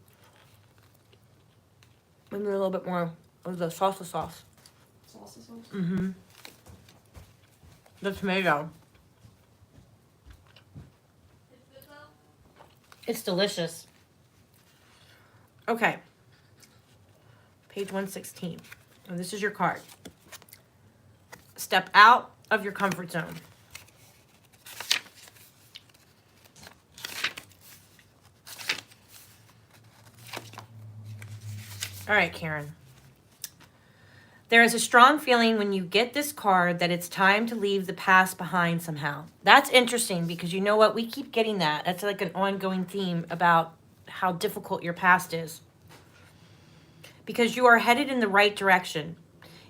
Maybe a little bit more of the salsa sauce. Salsa sauce? Mm-hmm. The tomato. It's good though? It's delicious. Okay. Page 116. And this is your card. Step out of your comfort zone. All right, Karen. There is a strong feeling when you get this card that it's time to leave the past behind somehow. That's interesting because you know what? We keep getting that. That's like an ongoing theme about how difficult your past is. Because you are headed in the right direction.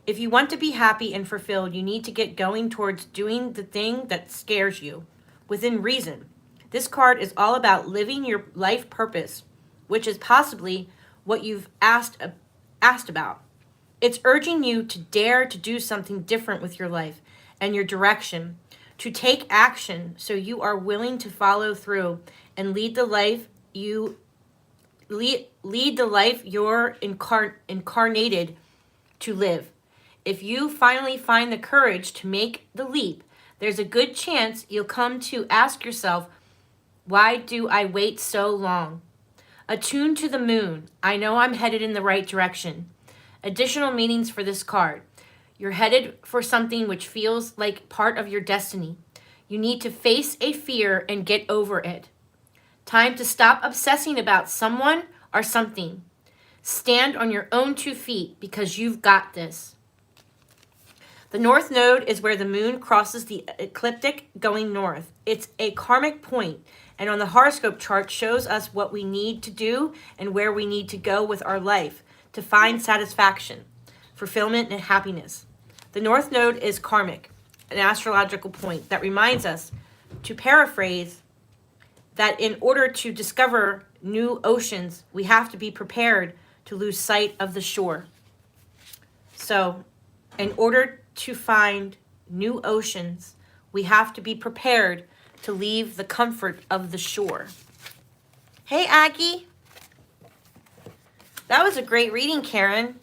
If you want to be happy and fulfilled, you need to get going towards doing the thing that scares you, within reason. This card is all about living your life purpose, which is possibly what you've asked about. It's urging you to dare to do something different with your life and your direction, to take action so you are willing to follow through and lead the life you're incarnated to live. If you finally find the courage to make the leap, there's a good chance you'll come to ask yourself, why do I wait so long? Attuned to the moon, I know I'm headed in the right direction. Additional meanings for this card. You're headed for something which feels like part of your destiny. You need to face a fear and get over it. Time to stop obsessing about someone or something. Stand on your own 2 feet because you've got this. The North Node is where the moon crosses the ecliptic going north. It's a karmic point, and on the horoscope chart shows us what we need to do and where we need to go with our life to find satisfaction, fulfillment, and happiness. The North Node is karmic, an astrological point that reminds us, to paraphrase, that in order to discover new oceans, we have to be prepared to lose sight of the shore. So, in order to find new oceans, we have to be prepared to leave the comfort of the shore. Hey, Aggie. That was a great reading, Karen.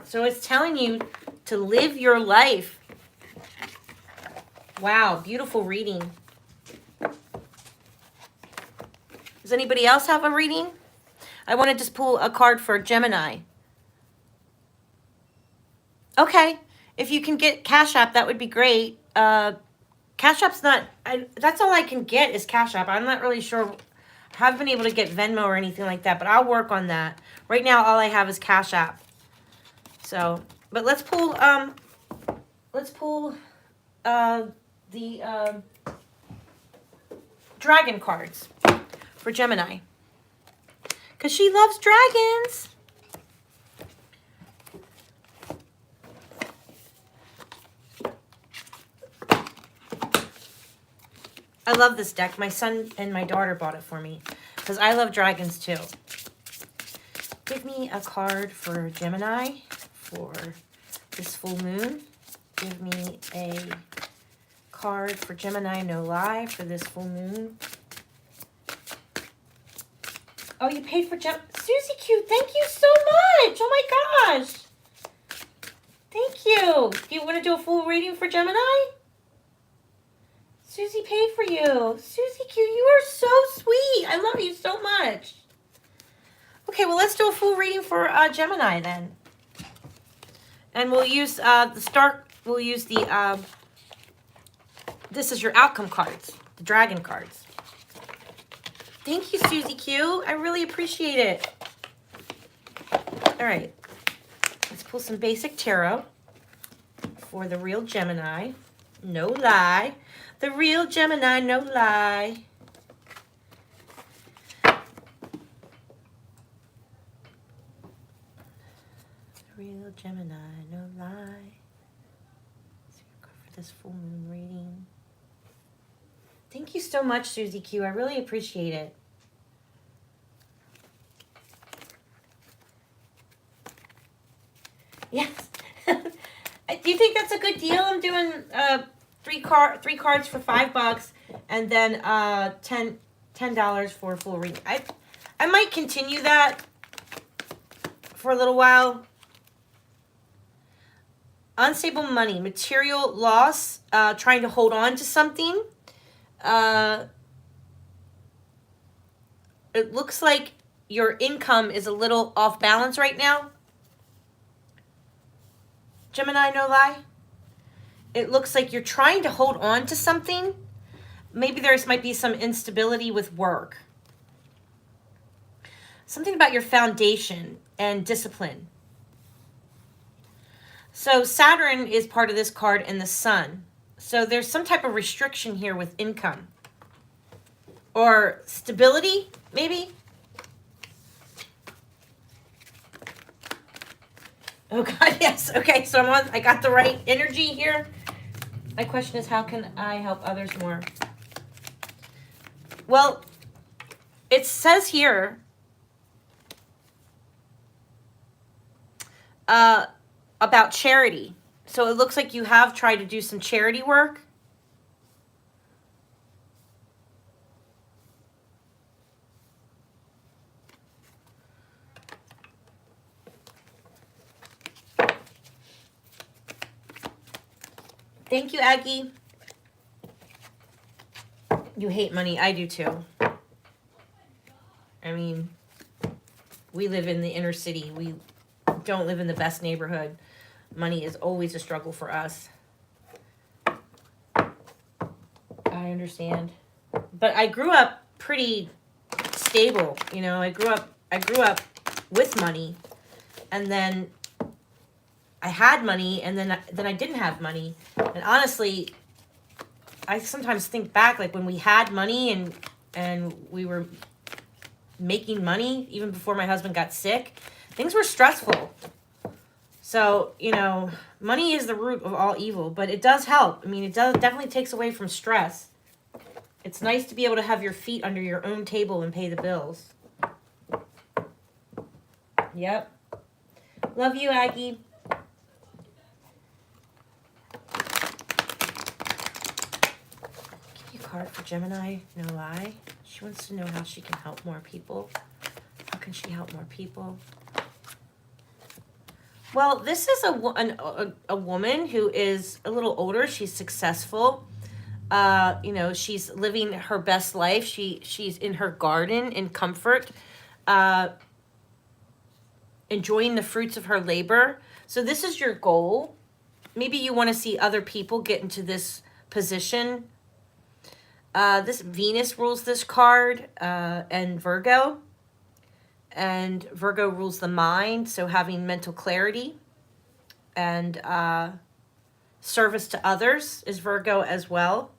So it's telling you to live your life. Wow, beautiful reading. Does anybody else have a reading? I want to just pull a card for Gemini. Okay, if you can get Cash App, that would be great. Cash App's not, that's all I can get is Cash App. I'm not really sure. I haven't been able to get Venmo or anything like that, but I'll work on that. Right now, all I have is Cash App. So, but let's pull the dragon cards for Gemini. Because she loves dragons. I love this deck. My son and my daughter bought it for me because I love dragons too. Give me a card for Gemini for this full moon. Give me a card for Gemini, no lie, for this full moon. Oh, you paid for Susie Q, thank you so much. Oh my gosh. Thank you. Do you want to do a full reading for Gemini? Susie paid for you. Susie Q, you are so sweet. I love you so much. Okay, well, let's do a full reading for Gemini then. And we'll use this is your outcome cards, the dragon cards. Thank you, Susie Q. I really appreciate it. All right, let's pull some basic tarot for the real Gemini. No lie. The real Gemini, no lie. The real Gemini, no lie. Let's go for this full moon reading. Thank you so much, Susie Q. I really appreciate it. Yes. Do you think that's a good deal? I'm doing three cards for $5 and then $10 for a full reading. I might continue that for a little while. Unstable money, material loss, trying to hold on to something. It looks like your income is a little off balance right now. Gemini, no lie. It looks like you're trying to hold on to something. Maybe there might be some instability with work. Something about your foundation and discipline. So Saturn is part of this card and the Sun. So there's some type of restriction here with income. Or stability, maybe? Oh God, yes. Okay, so I got the right energy here. My question is, how can I help others more? Well, it says here about charity. So it looks like you have tried to do some charity work. Thank you, Aggie. You hate money. I do too. I mean, we live in the inner city. We don't live in the best neighborhood. Money is always a struggle for us. I understand. But I grew up pretty stable, you know. I grew up with money. And then I had money, and then I didn't have money. And honestly, I sometimes think back, like when we had money and we were making money, even before my husband got sick, things were stressful. So, you know, money is the root of all evil, but it does help. I mean, it definitely takes away from stress. It's nice to be able to have your feet under your own table and pay the bills. Yep. Love you, Aggie. card for Gemini, no lie. She wants to know how she can help more people. How can she help more people? Well, this is a woman who is a little older. She's successful. You know, she's living her best life. She's in her garden in comfort, enjoying the fruits of her labor. So this is your goal. Maybe you want to see other people get into this position. This Venus rules this card, and Virgo. And Virgo rules the mind, so having mental clarity and service to others is Virgo as well.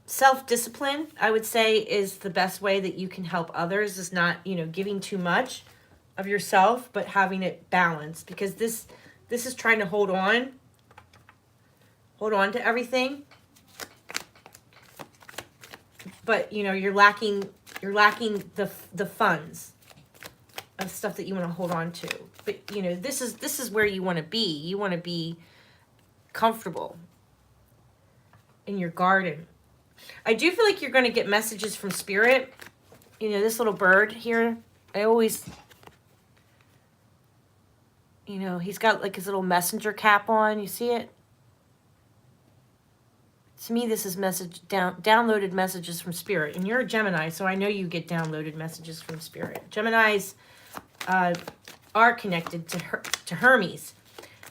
Self-discipline, I would say, is the best way that you can help others, is not, you know, giving too much of yourself, but having it balanced, because this is trying to hold on to everything. But, you know, you're lacking the funds of stuff that you want to hold on to. But, you know, this is where you want to be. You want to be comfortable in your garden. I do feel like you're going to get messages from Spirit. You know, this little bird here, I always, you know, he's got like his little messenger cap on. You see it? To me, this is downloaded messages from Spirit. And you're a Gemini, so I know you get downloaded messages from Spirit. Geminis are connected to Hermes.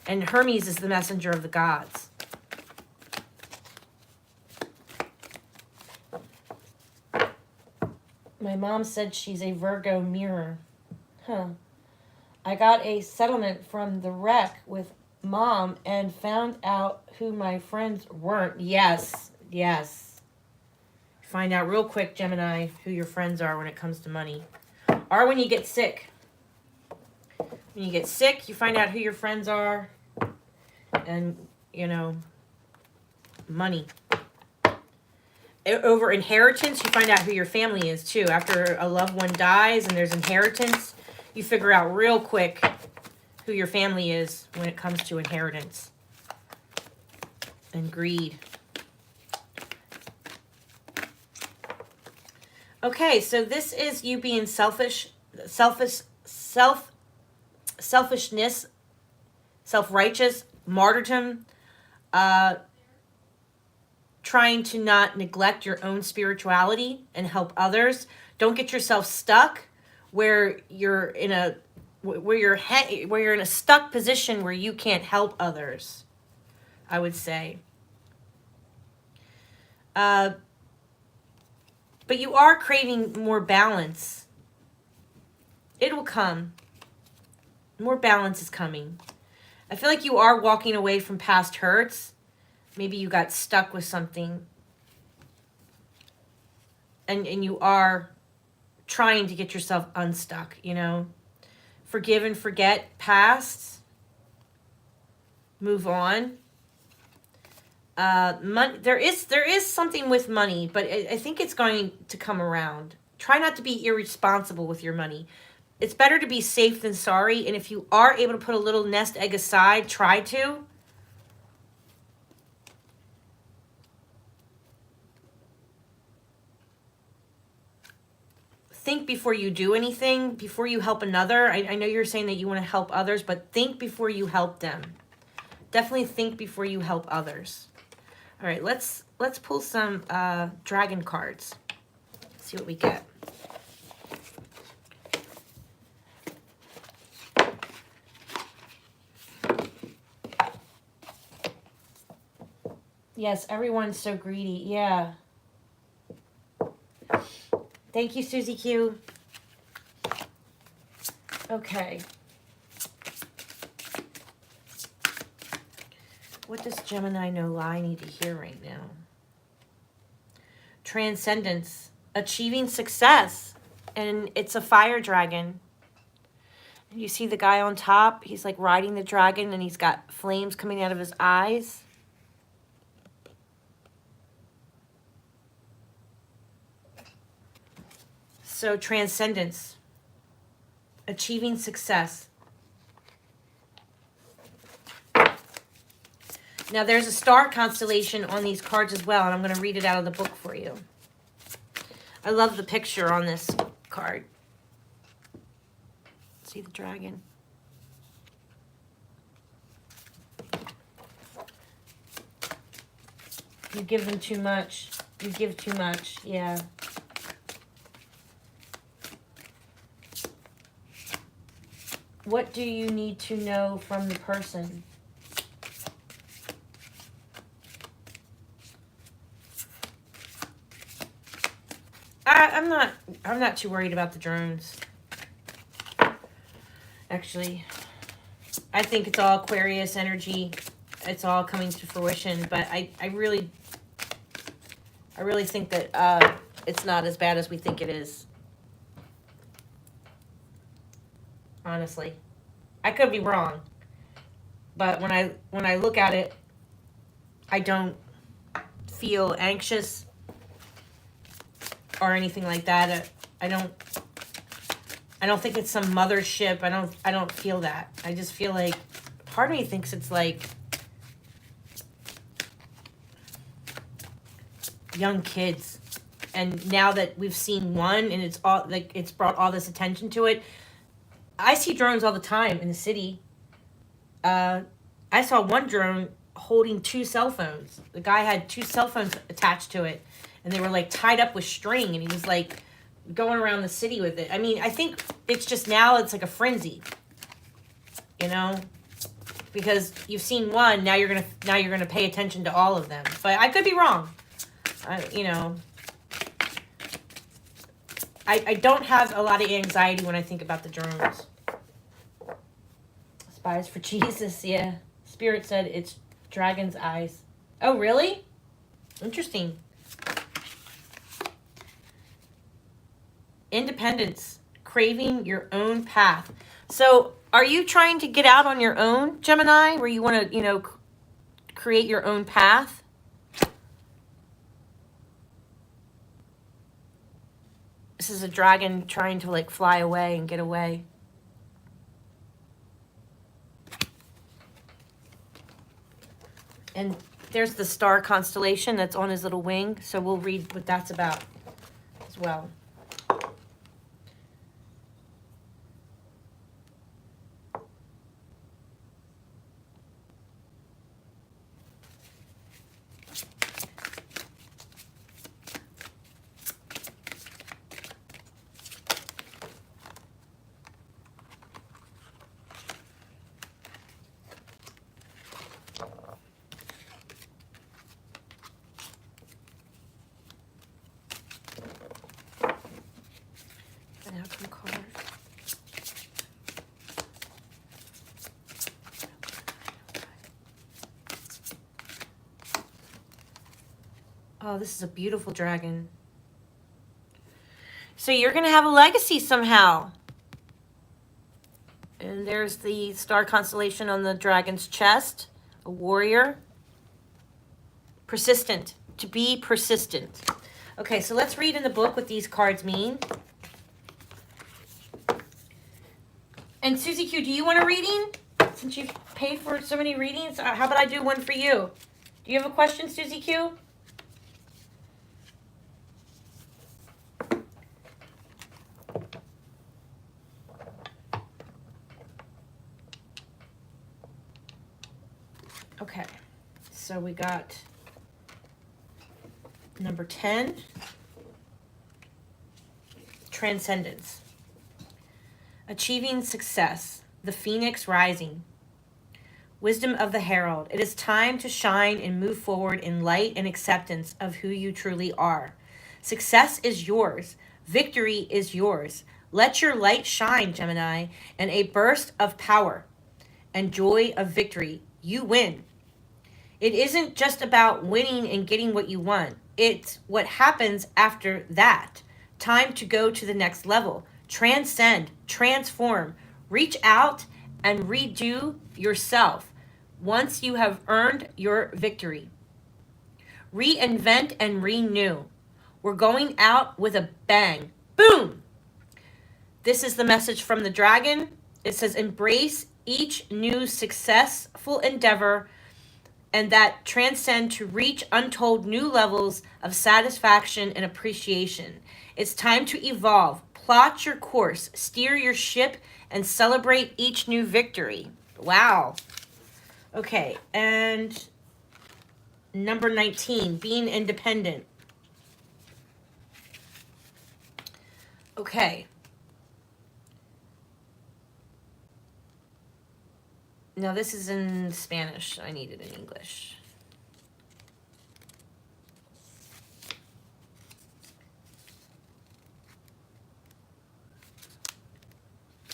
And Hermes is the messenger of the gods. My mom said she's a Virgo mirror. Huh. I got a settlement from the wreck with Mom and found out who my friends weren't. Yes. Find out real quick, Gemini, who your friends are when it comes to money. Or when you get sick. When you get sick, you find out who your friends are. And, you know, money. Over inheritance, you find out who your family is, too. After a loved one dies and there's inheritance, you figure out real quick who your family is when it comes to inheritance and greed. Okay, so this is you being selfishness, self-righteous, martyrdom, trying to not neglect your own spirituality and help others. Don't get yourself stuck where you're in a stuck position where you can't help others, I would say. But you are craving more balance. It will come. More balance is coming. I feel like you are walking away from past hurts. Maybe you got stuck with something. And you are trying to get yourself unstuck, you know. Forgive and forget past. Move on. Money, there is something with money, but I think it's going to come around. Try not to be irresponsible with your money. It's better to be safe than sorry, and if you are able to put a little nest egg aside, try to. Think before you do anything, before you help another. I know you're saying that you want to help others, but think before you help them. Definitely think before you help others. All right, let's pull some dragon cards. See what we get. Yes, everyone's so greedy. Yeah. Thank you, Susie Q. Okay. What does Gemini no lie need to hear right now? Transcendence. Achieving success. And it's a fire dragon. You see the guy on top? He's like riding the dragon and he's got flames coming out of his eyes. So transcendence, achieving success. Now, there's a star constellation on these cards as well, and I'm going to read it out of the book for you. I love the picture on this card. See the dragon? You give them too much. You give too much. Yeah. What do you need to know from the person? I'm not too worried about the drones. Actually, I think it's all Aquarius energy. It's all coming to fruition, but I really think that it's not as bad as we think it is. Honestly, I could be wrong, but when I look at it, I don't feel anxious or anything like that. I don't think it's some mothership. I don't feel that. I just feel like part of me thinks it's like young kids. And now that we've seen one and it's all like it's brought all this attention to it. I see drones all the time in the city. I saw one drone holding 2 cell phones. The guy had 2 cell phones attached to it, and they were like tied up with string, and he was like going around the city with it. I mean, I think it's just now it's like a frenzy, you know, because you've seen one, now you're gonna pay attention to all of them. But I could be wrong. I don't have a lot of anxiety when I think about the drones. Spies for Jesus, yeah. Spirit said it's dragon's eyes. Oh, really? Interesting. Independence. Craving your own path. So, are you trying to get out on your own, Gemini, where you want to, create your own path? This is a dragon trying to, like, fly away and get away. And there's the star constellation that's on his little wing, so we'll read what that's about as well. Oh, this is a beautiful dragon. So you're going to have a legacy somehow. And there's the star constellation on the dragon's chest. A warrior. Persistent. To be persistent. Okay, so let's read in the book what these cards mean. And Susie Q, do you want a reading? Since you've paid for so many readings, how about I do one for you? Do you have a question, Susie Q? Okay, so we got number 10, transcendence. Achieving success, the phoenix rising. Wisdom of the herald. It is time to shine and move forward in light and acceptance of who you truly are. Success is yours. Victory is yours. Let your light shine, Gemini, and a burst of power and joy of victory. You win. It isn't just about winning and getting what you want. It's what happens after that. Time to go to the next level. Transcend, transform, reach out, and redo yourself once you have earned your victory. Reinvent and renew. We're going out with a bang. Boom! This is the message from the dragon. It says, embrace each new successful endeavor and that transcend to reach untold new levels of satisfaction and appreciation. It's time to evolve, plot your course, steer your ship, and celebrate each new victory. Wow. Okay, and number 19, being independent. Okay. Now this is in Spanish. I need it in English.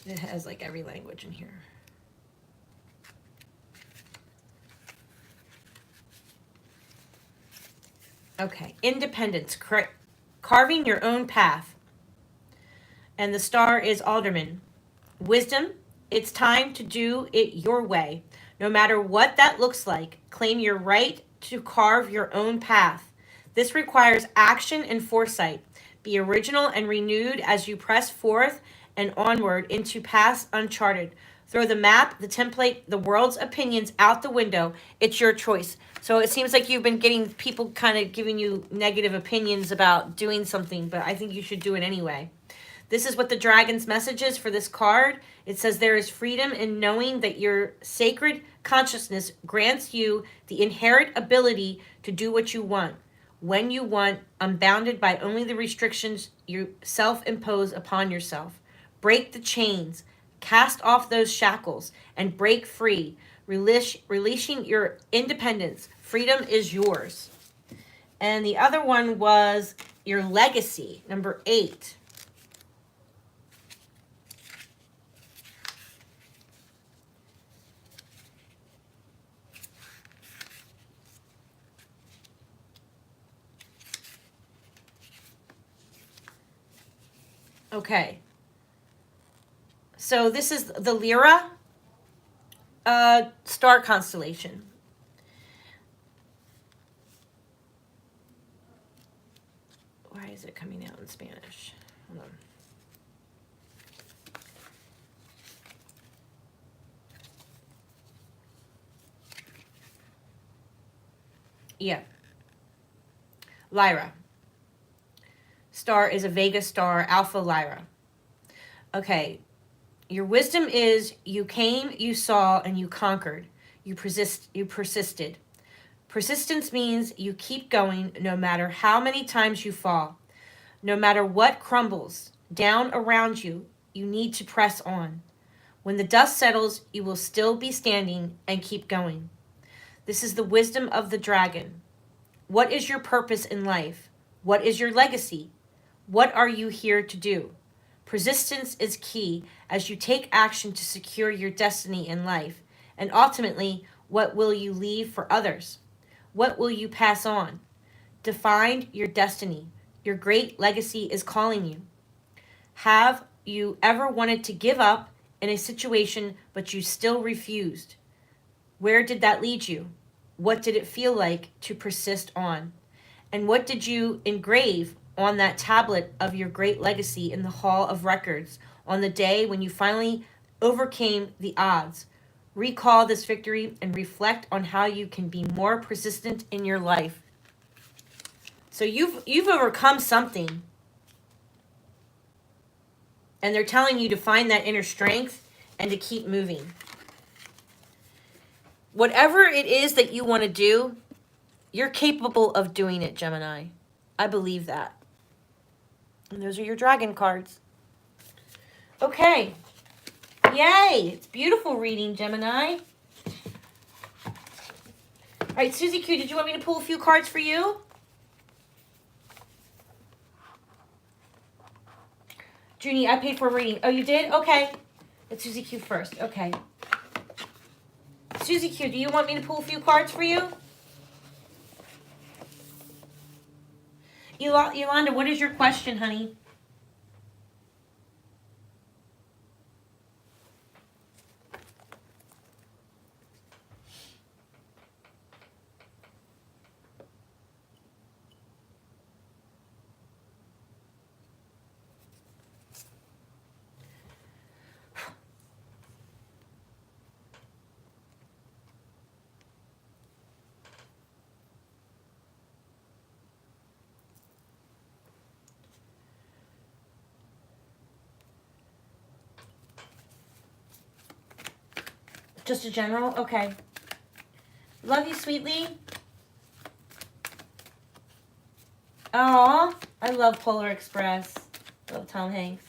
It has like every language in here. Okay, independence, carving your own path. And the star is Alderman. Wisdom, it's time to do it your way. No matter what that looks like, claim your right to carve your own path. This requires action and foresight. Be original and renewed as you press forth and onward into paths uncharted. Throw the map, the template, the world's opinions out the window. It's your choice. So it seems like you've been getting people kind of giving you negative opinions about doing something, but I think you should do it anyway. This is what the dragon's message is for this card. It says there is freedom in knowing that your sacred consciousness grants you the inherent ability to do what you want, when you want, unbounded by only the restrictions you self-impose upon yourself. Break the chains, cast off those shackles, and break free, releasing your independence. Freedom is yours. And the other one was your legacy, number 8. Okay. So this is the Lyra star constellation. Why is it coming out in Spanish? Hold on. Yeah. Lyra. Star is a Vega star, Alpha Lyra. Okay. Your wisdom is you came, you saw, and you conquered. You persisted. Persistence means you keep going no matter how many times you fall. No matter what crumbles down around you, you need to press on. When the dust settles, you will still be standing and keep going. This is the wisdom of the dragon. What is your purpose in life? What is your legacy? What are you here to do? Persistence is key as you take action to secure your destiny in life. And ultimately, what will you leave for others? What will you pass on? Define your destiny. Your great legacy is calling you. Have you ever wanted to give up in a situation but you still refused? Where did that lead you? What did it feel like to persist on? And what did you engrave on that tablet of your great legacy in the Hall of Records on the day when you finally overcame the odds? Recall this victory and reflect on how you can be more persistent in your life. So you've overcome something. And they're telling you to find that inner strength and to keep moving. Whatever it is that you want to do, you're capable of doing it, Gemini. I believe that. And those are your dragon cards. Okay. Yay! It's beautiful reading, Gemini. All right, Susie Q, did you want me to pull a few cards for you? Junie, I paid for a reading. Oh, you did? Okay. It's Susie Q first. Okay. Susie Q, do you want me to pull a few cards for you? Yolanda, what is your question, honey? Just a general? Okay. Love you, sweetly. Aw, I love Polar Express. Love Tom Hanks.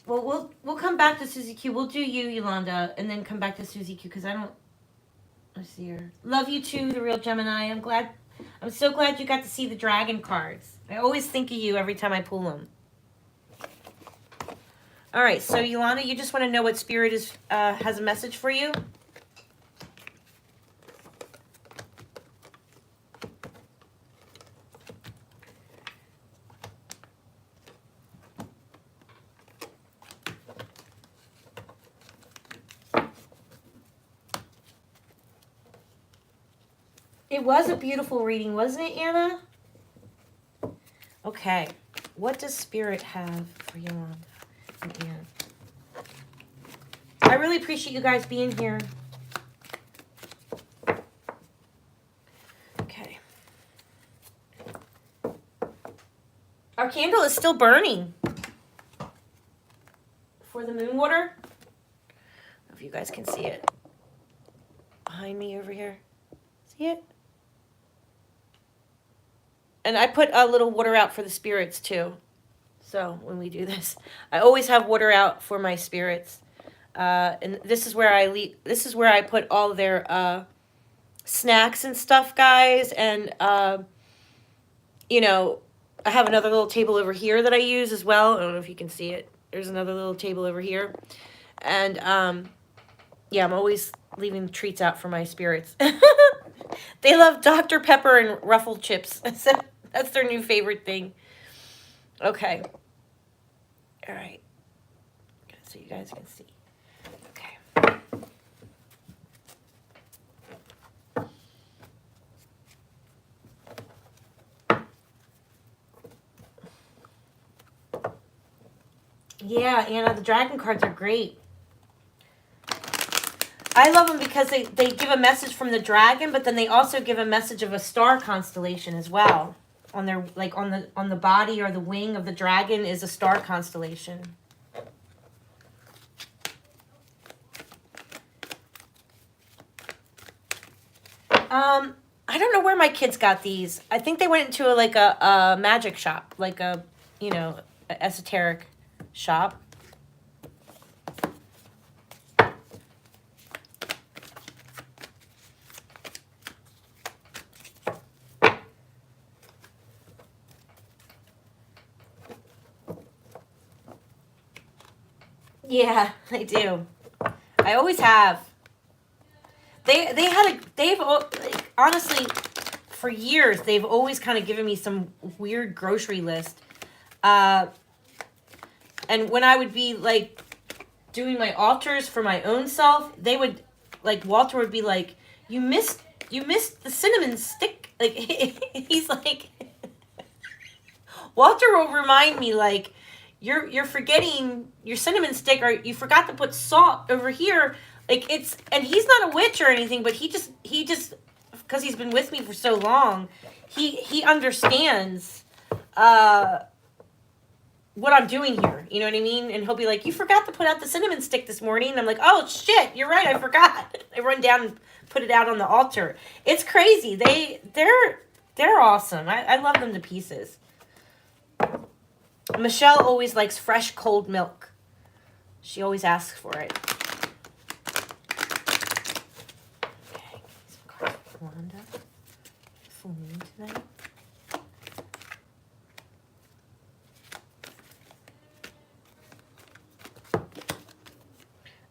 Well, we'll come back to Susie Q. We'll do you, Yolanda, and then come back to Susie Q because I don't. Let's see her. Love you too, the real Gemini. I'm so glad you got to see the dragon cards. I always think of you every time I pull them. All right, so Yolanda, you just want to know what spirit is has a message for you? It was a beautiful reading, wasn't it, Anna? Okay. What does Spirit have for Yolanda and Anna? I really appreciate you guys being here. Okay. Our candle is still burning. For the moon water. I don't know if you guys can see it. Behind me over here. See it? And I put a little water out for the spirits too. So when we do this, I always have water out for my spirits. And this is where I put all their snacks and stuff, guys. And you know, I have another little table over here that I use as well. I don't know if you can see it. There's another little table over here. And yeah, I'm always leaving treats out for my spirits. They love Dr. Pepper and Ruffled Chips. That's their new favorite thing. Okay. All right. So you guys can see. Okay. Yeah, Anna, the dragon cards are great. I love them because they give a message from the dragon, but then they also give a message of a star constellation as well. On their on the body or the wing of the dragon is a star constellation. I don't know where my kids got these. I think they went into a magic shop, like a, you know, a esoteric shop. Yeah, I do. I always have. They've honestly, for years, they've always kind of given me some weird grocery list. And when I would be like doing my altars for my own self, they would, like, Walter would be like, you missed the cinnamon stick. Like, he's like, Walter will remind me, like, you're forgetting your cinnamon stick, or you forgot to put salt over here. Like, it's, and he's not a witch or anything, but he just because he's been with me for so long, he understands what I'm doing here. You know what I mean? And he'll be like, you forgot to put out the cinnamon stick this morning. And I'm like, oh shit, you're right, I forgot. I run down and put it out on the altar. It's crazy. They're awesome. I love them to pieces. Michelle always likes fresh cold milk. She always asks for it. Okay, some cards for Wanda. Full moon tonight.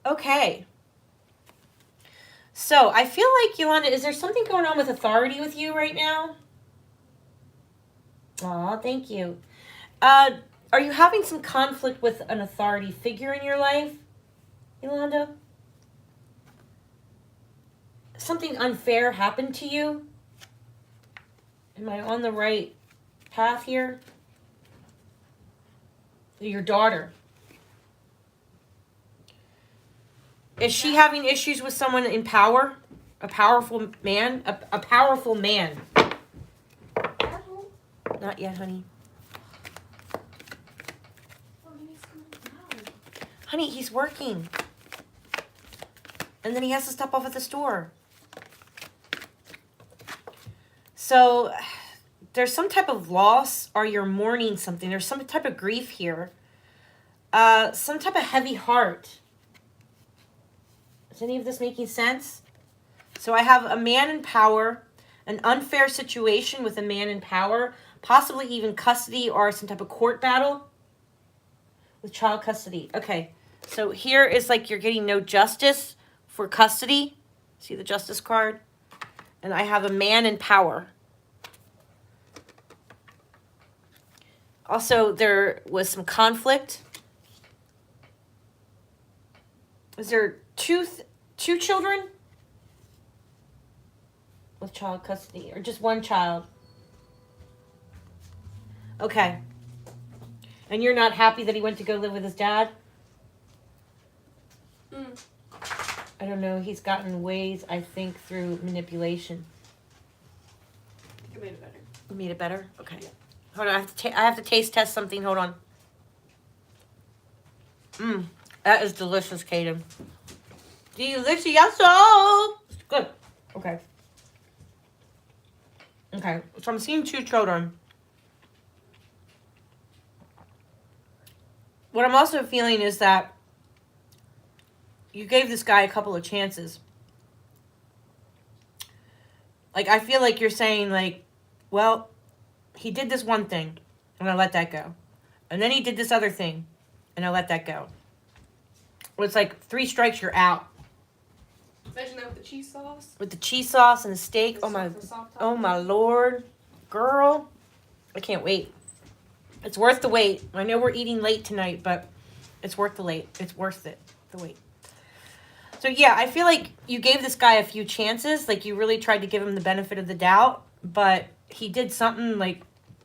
Okay. So I feel like, Yolanda, is there something going on with authority with you right now? Aw, thank you. Are you having some conflict with an authority figure in your life, Yolanda? Something unfair happened to you? Am I on the right path here? Your daughter. Is she having issues with someone in power? A powerful man? A powerful man. At home? Not yet, honey. Oh, he's coming down. Honey, he's working. And then he has to stop off at the store. So there's some type of loss, or you're mourning something. There's some type of grief here. Some type of heavy heart. Is any of this making sense? So I have a man in power, an unfair situation with a man in power, possibly even custody or some type of court battle with child custody. Okay, so here is like you're getting no justice for custody. See the justice card? And I have a man in power. Also, there was some conflict. Is there two children with child custody, or just one child? Okay. And you're not happy that he went to go live with his dad? I don't know. He's gotten ways, I think, through manipulation. I think I made it better. You made it better? Okay. Yeah. Hold on. I have to taste test something. Hold on. That is delicious, Kaden. Delicioso. Good. Okay. Okay. So I'm seeing two children. What I'm also feeling is that you gave this guy a couple of chances. Like, I feel like you're saying, like, well, he did this one thing, and I let that go. And then he did this other thing, and I let that go. Well, it's like 3 strikes, you're out. Imagine that with the cheese sauce. With the cheese sauce and the steak. The Oh my Lord. Girl. I can't wait. It's worth the wait. I know we're eating late tonight, but it's worth the wait. It's worth it. The wait. So yeah, I feel like you gave this guy a few chances. Like, you really tried to give him the benefit of the doubt, but he did something, like,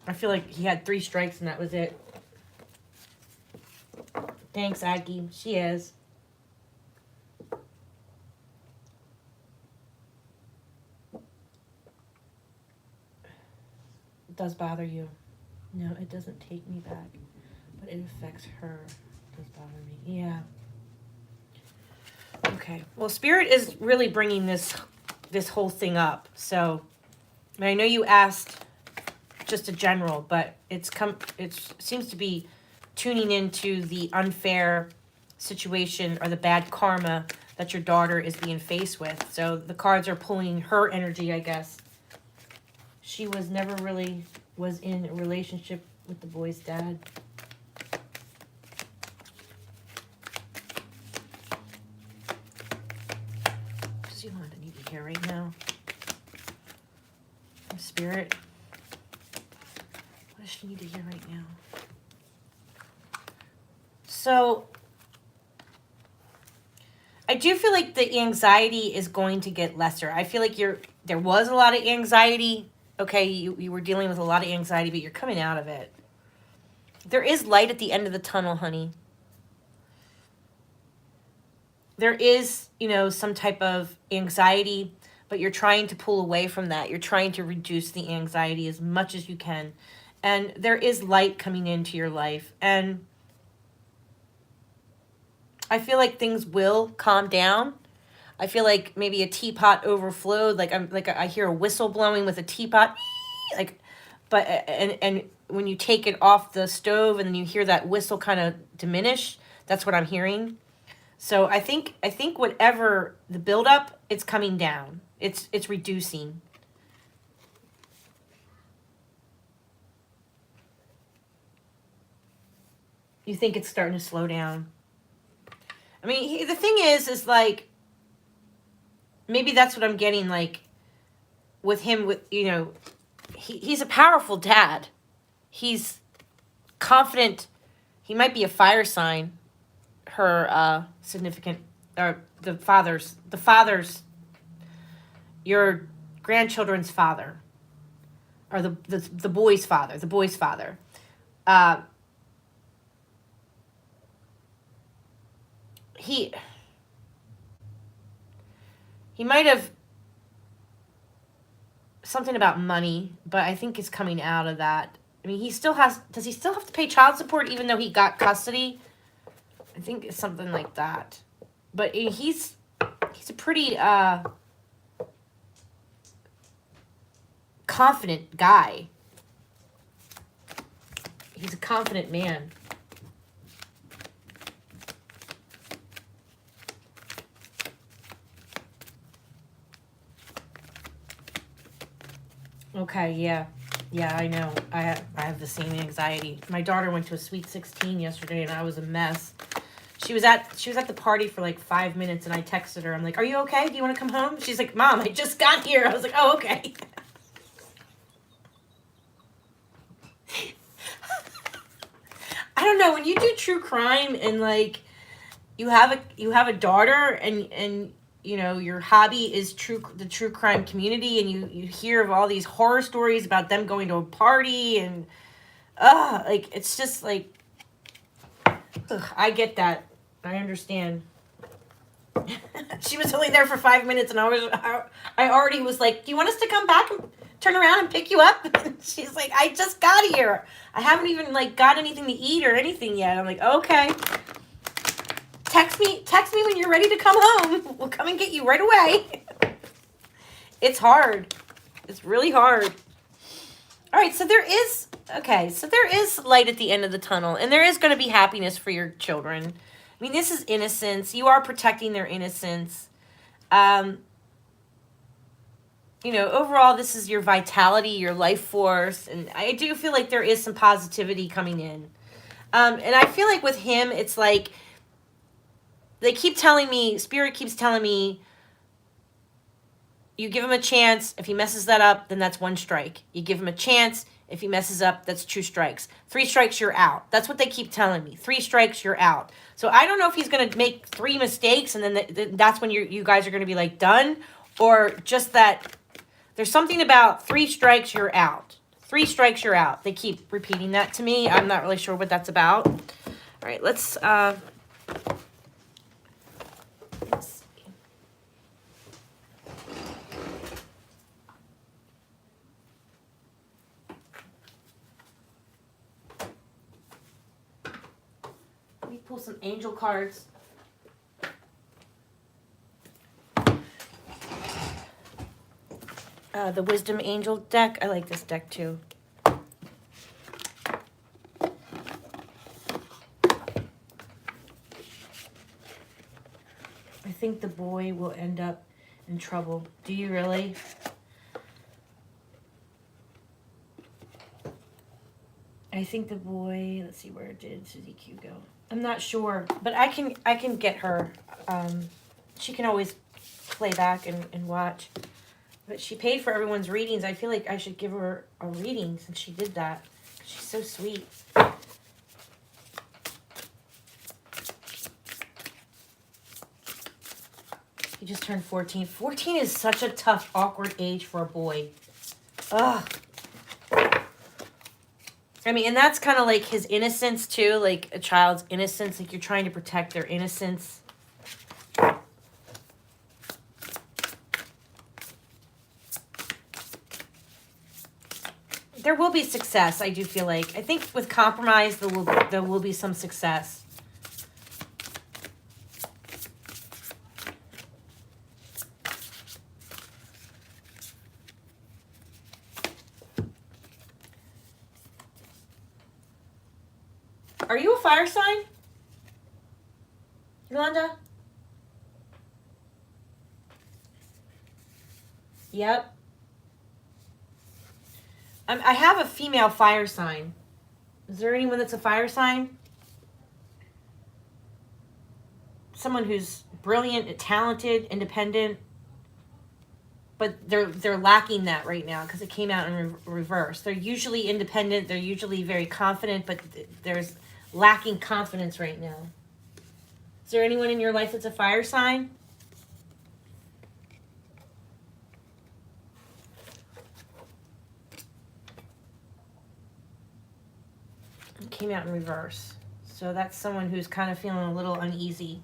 I feel like he had 3 strikes and that was it. Thanks, Aggie. She is. It does bother you. No, it doesn't take me back, but it affects her. It does bother me. Yeah. Okay. Well, Spirit is really bringing this whole thing up. So, I know you asked just a general, but it seems to be tuning into the unfair situation or the bad karma that your daughter is being faced with. So the cards are pulling her energy, I guess. She never really was in a relationship with the boy's dad. What does Yolanda need to hear right now? From Spirit. What does she need to hear right now? So, I do feel like the anxiety is going to get lesser. I feel like there was a lot of anxiety. Okay, you were dealing with a lot of anxiety, but you're coming out of it. There is light at the end of the tunnel, honey. There is, some type of anxiety, but you're trying to pull away from that. You're trying to reduce the anxiety as much as you can. And there is light coming into your life. And I feel like things will calm down. I feel like maybe a teapot overflowed. I hear a whistle blowing with a teapot. And when you take it off the stove and then you hear that whistle kind of diminish, that's what I'm hearing. So I think whatever the buildup, it's coming down. It's reducing. You think it's starting to slow down. I mean, the thing is like, maybe that's what I'm getting, like, with him, he's a powerful dad. He's confident. He might be a fire sign, her significant, or the father's, your grandchildren's father, or the boy's father, he might have something about money, but I think it's coming out of that. I mean, does he still have to pay child support even though he got custody? I think it's something like that. But he's a pretty confident guy. He's a confident man. Okay, yeah. Yeah, I know. I have the same anxiety. My daughter went to a Sweet 16 yesterday, and I was a mess. She was at the party for like 5 minutes, and I texted her. I'm like, "Are you okay? Do you want to come home?" She's like, "Mom, I just got here." I was like, "Oh, okay." I don't know, when you do true crime and like you have a daughter and you know your hobby is the true crime community, and you hear of all these horror stories about them going to a party and like it's just like I get that. I understand. She was only there for 5 minutes, and I already was like, "Do you want us to come back and turn around and pick you up?" She's like, "I just got here. I haven't even like got anything to eat or anything yet." I'm like, "Okay. Text me when you're ready to come home. We'll come and get you right away." It's hard. It's really hard. All right, so there is light at the end of the tunnel, and there is going to be happiness for your children. I mean, this is innocence. You are protecting their innocence. You know, overall, this is your vitality, your life force, and I do feel like there is some positivity coming in. And I feel like with him, it's like they keep telling me, Spirit keeps telling me, you give him a chance. If he messes that up, then that's 1 strike. You give him a chance. If he messes up, that's 2 strikes. 3 strikes, you're out. That's what they keep telling me. 3 strikes, you're out. So I don't know if he's going to make 3 mistakes and then that's when you guys are going to be like done, or just that there's something about 3 strikes, you're out. 3 strikes, you're out. They keep repeating that to me. I'm not really sure what that's about. All right, let's see. Let me pull some angel cards. The Wisdom Angel deck. I like this deck too. I think the boy will end up in trouble. Do you really? I think the boy, let's see, where did Suzy Q go? I'm not sure, but I can get her. She can always play back and watch. But she paid for everyone's readings. I feel like I should give her a reading since she did that. She's so sweet. He just turned 14. 14 is such a tough, awkward age for a boy. Ugh. I mean, and that's kind of like his innocence too, like a child's innocence. Like you're trying to protect their innocence. There will be success, I do feel like. I think with compromise, there will be some success. Are you a fire sign, Yolanda? Yep. I have a female fire sign. Is there anyone that's a fire sign? Someone who's brilliant, talented, independent, but they're lacking that right now because it came out in reverse. They're usually independent. They're usually very confident, but there's lacking confidence right now. Is there anyone in your life that's a fire sign? It came out in reverse. So that's someone who's kind of feeling a little uneasy.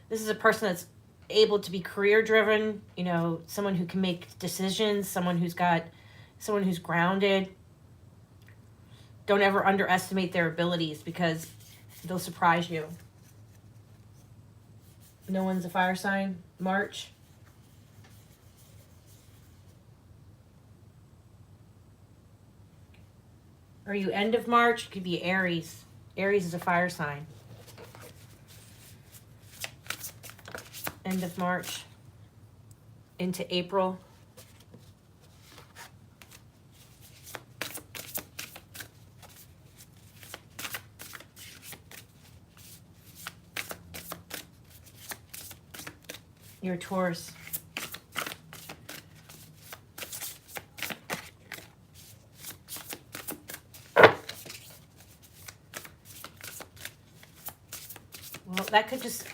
This is a person that's able to be career driven, you know, someone who can make decisions, someone who's grounded. Don't ever underestimate their abilities because they'll surprise you. No one's a fire sign. March. Are you end of March? Could be Aries. Aries is a fire sign. End of March into April. You're a Taurus. Well, that could just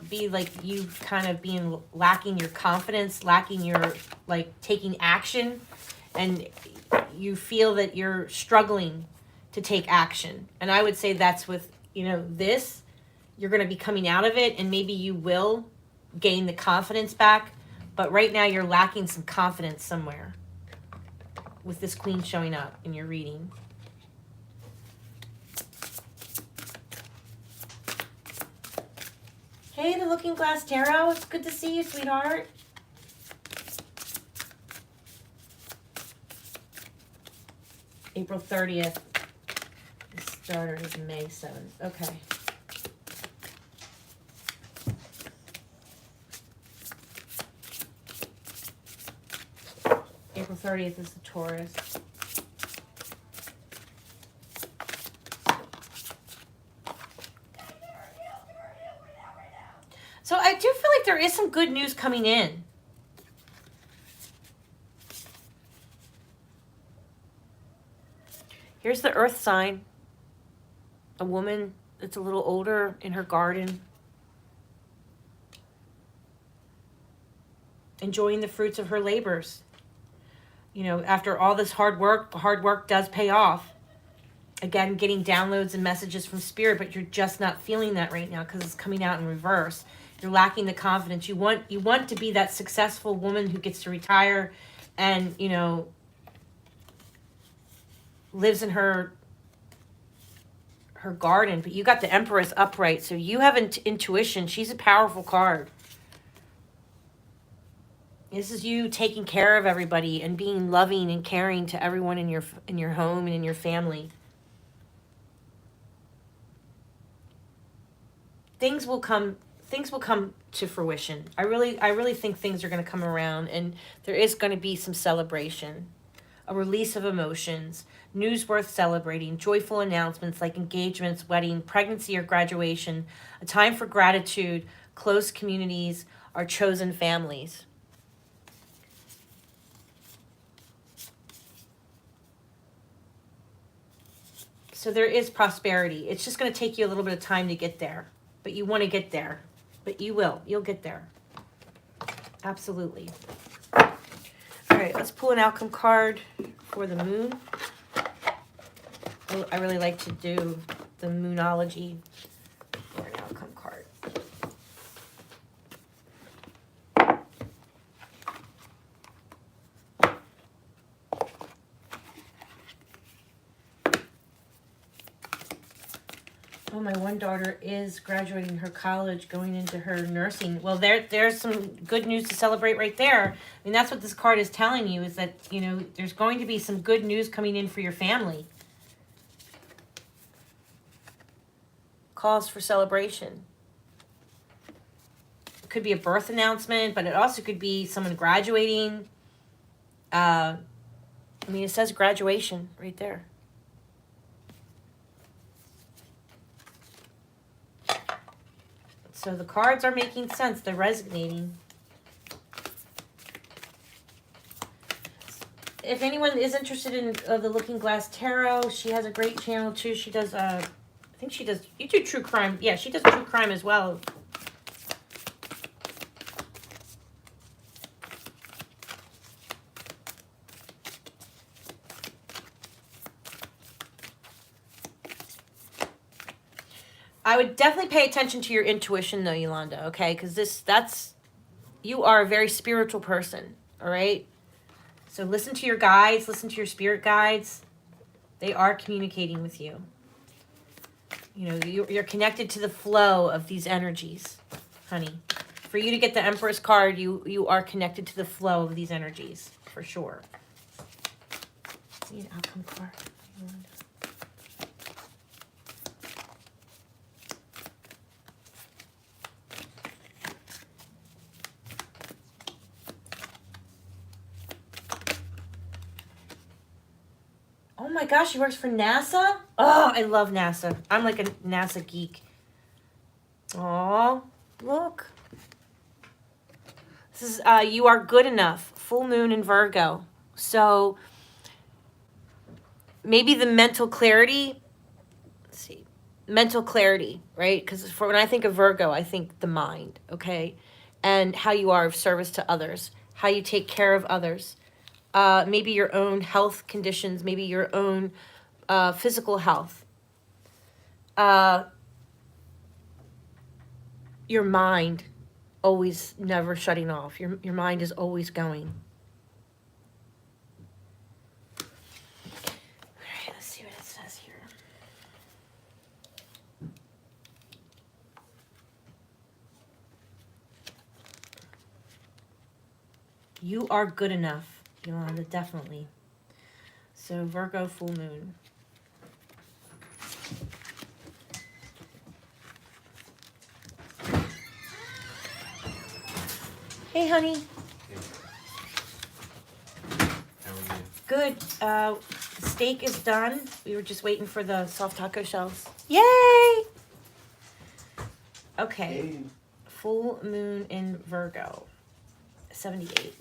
be like you kind of being lacking your confidence, lacking your like taking action, and you feel that you're struggling to take action. And I would say that's with, you know, this, you're going to be coming out of it and maybe you will gain the confidence back, but right now you're lacking some confidence somewhere with this queen showing up in your reading. Hey, the Looking Glass Tarot. It's good to see you, sweetheart. April 30th. The starter is May 7th. Okay. April 30th is the Taurus. So I do feel like there is some good news coming in. Here's the Earth sign. A woman that's a little older in her garden. Enjoying the fruits of her labors. You know, after all this hard work, the hard work does pay off. Again, getting downloads and messages from Spirit, but you're just not feeling that right now because it's coming out in reverse. You're lacking the confidence. You want to be that successful woman who gets to retire and, you know, lives in her garden. But you got the Empress upright, so you have intuition. She's a powerful card. This is you taking care of everybody and being loving and caring to everyone in your home and in your family. Things will come to fruition. I really think things are going to come around, and there is going to be some celebration, a release of emotions, news worth celebrating, joyful announcements like engagements, wedding, pregnancy, or graduation, a time for gratitude, close communities, our chosen families. So there is prosperity. It's just going to take you a little bit of time to get there, but you want to get there. But you will. You'll get there. Absolutely. All right, let's pull an outcome card for the moon. I really like to do the moonology for an outcome card. Oh, my one daughter is graduating her college, going into her nursing. Well, there's some good news to celebrate right there. I mean, that's what this card is telling you, is that, you know, there's going to be some good news coming in for your family. Cause for celebration. It could be a birth announcement, but it also could be someone graduating. I mean, it says graduation right there. So the cards are making sense. They're resonating. If anyone is interested in the Looking Glass Tarot, she has a great channel too. She does, I think she does, you do true crime. Yeah, she does true crime as well. I would definitely pay attention to your intuition, though, Yolanda. Okay, because you are a very spiritual person. All right. So listen to your guides. Listen to your spirit guides. They are communicating with you. You know, you're connected to the flow of these energies, honey. For you to get the Empress card, you are connected to the flow of these energies, for sure. Need an outcome card. Oh my gosh, she works for NASA? Oh, I love NASA. I'm like a NASA geek. Oh, look. This is you are good enough. Full moon in Virgo. So maybe the mental clarity. Let's see. Mental clarity, right? Because for when I think of Virgo, I think the mind, okay? And how you are of service to others, how you take care of others. Maybe your own health conditions, maybe your own physical health. Your mind always never shutting off. Your mind is always going. All right, let's see what it says here. You are good enough, Yolanda, definitely. So Virgo full moon. Hey, honey. How are you? Good. Steak is done. We were just waiting for the soft taco shells. Yay! Okay. Hey. Full moon in Virgo. 78.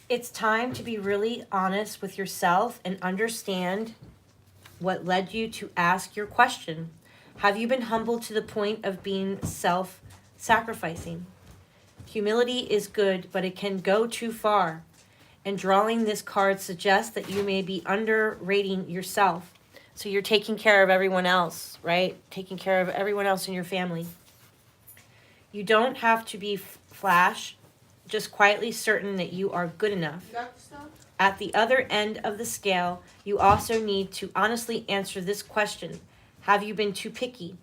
It's time to be really honest with yourself and understand what led you to ask your question. Have you been humbled to the point of being self-sacrificing? Humility is good, but it can go too far. And drawing this card suggests that you may be underrating yourself. So you're taking care of everyone else, right? Taking care of everyone else in your family. You don't have to be flash, just quietly certain that you are good enough. You got the stuff? At the other end of the scale, you also need to honestly answer this question. Have you been too picky?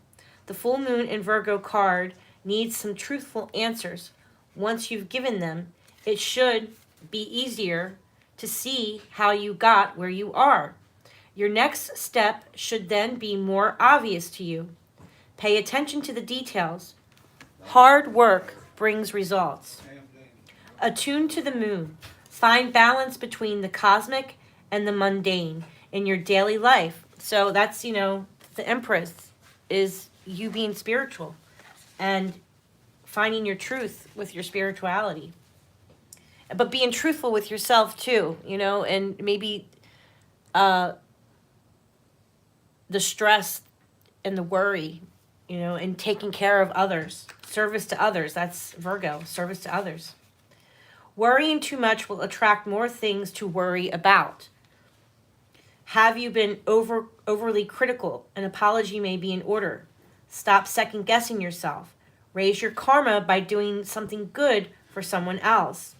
The full moon in Virgo card needs some truthful answers. Once you've given them, it should be easier to see how you got where you are. Your next step should then be more obvious to you. Pay attention to the details. Hard work brings results. Attune to the moon. Find balance between the cosmic and the mundane in your daily life. So that's, the Empress is you being spiritual and finding your truth with your spirituality. But being truthful with yourself too, and maybe the stress and the worry, and taking care of others. Service to others. That's Virgo, service to others. Worrying too much will attract more things to worry about. Have you been overly critical? An apology may be in order. Stop second-guessing yourself. Raise your karma by doing something good for someone else.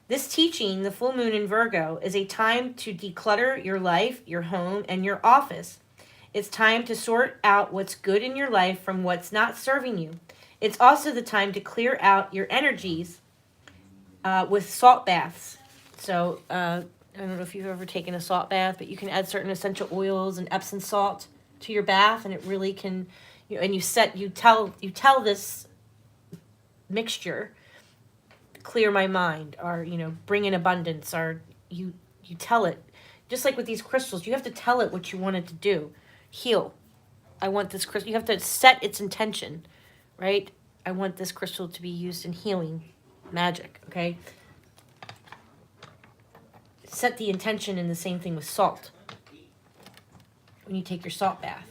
This teaching, the full moon in Virgo, is a time to declutter your life, your home, and your office. It's time to sort out what's good in your life from what's not serving you. It's also the time to clear out your energies with salt baths. So I don't know if you've ever taken a salt bath, but you can add certain essential oils and Epsom salt to your bath, and it really can. And you tell this mixture, clear my mind, or bring in abundance, or you tell it, just like with these crystals, you have to tell it what you want it to do. Heal. I want this crystal. You have to set its intention, right? I want this crystal to be used in healing. Magic, okay? Set the intention, in the same thing with salt. When you take your salt bath.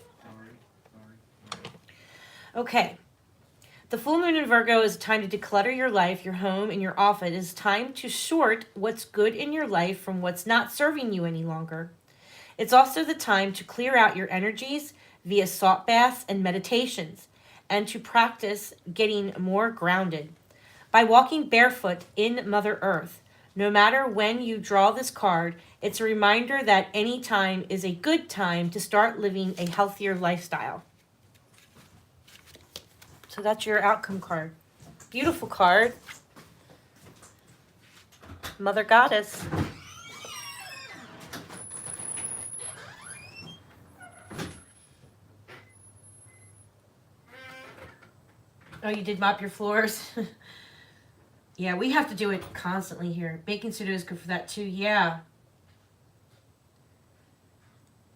Okay. The full moon in Virgo is time to declutter your life, your home, and your office. It is time to sort what's good in your life from what's not serving you any longer. It's also the time to clear out your energies via salt baths and meditations, and to practice getting more grounded. By walking barefoot in Mother Earth, no matter when you draw this card, it's a reminder that any time is a good time to start living a healthier lifestyle. So that's your outcome card. Beautiful card. Mother Goddess. Oh, you did mop your floors? Yeah, we have to do it constantly here. Baking soda is good for that too. Yeah.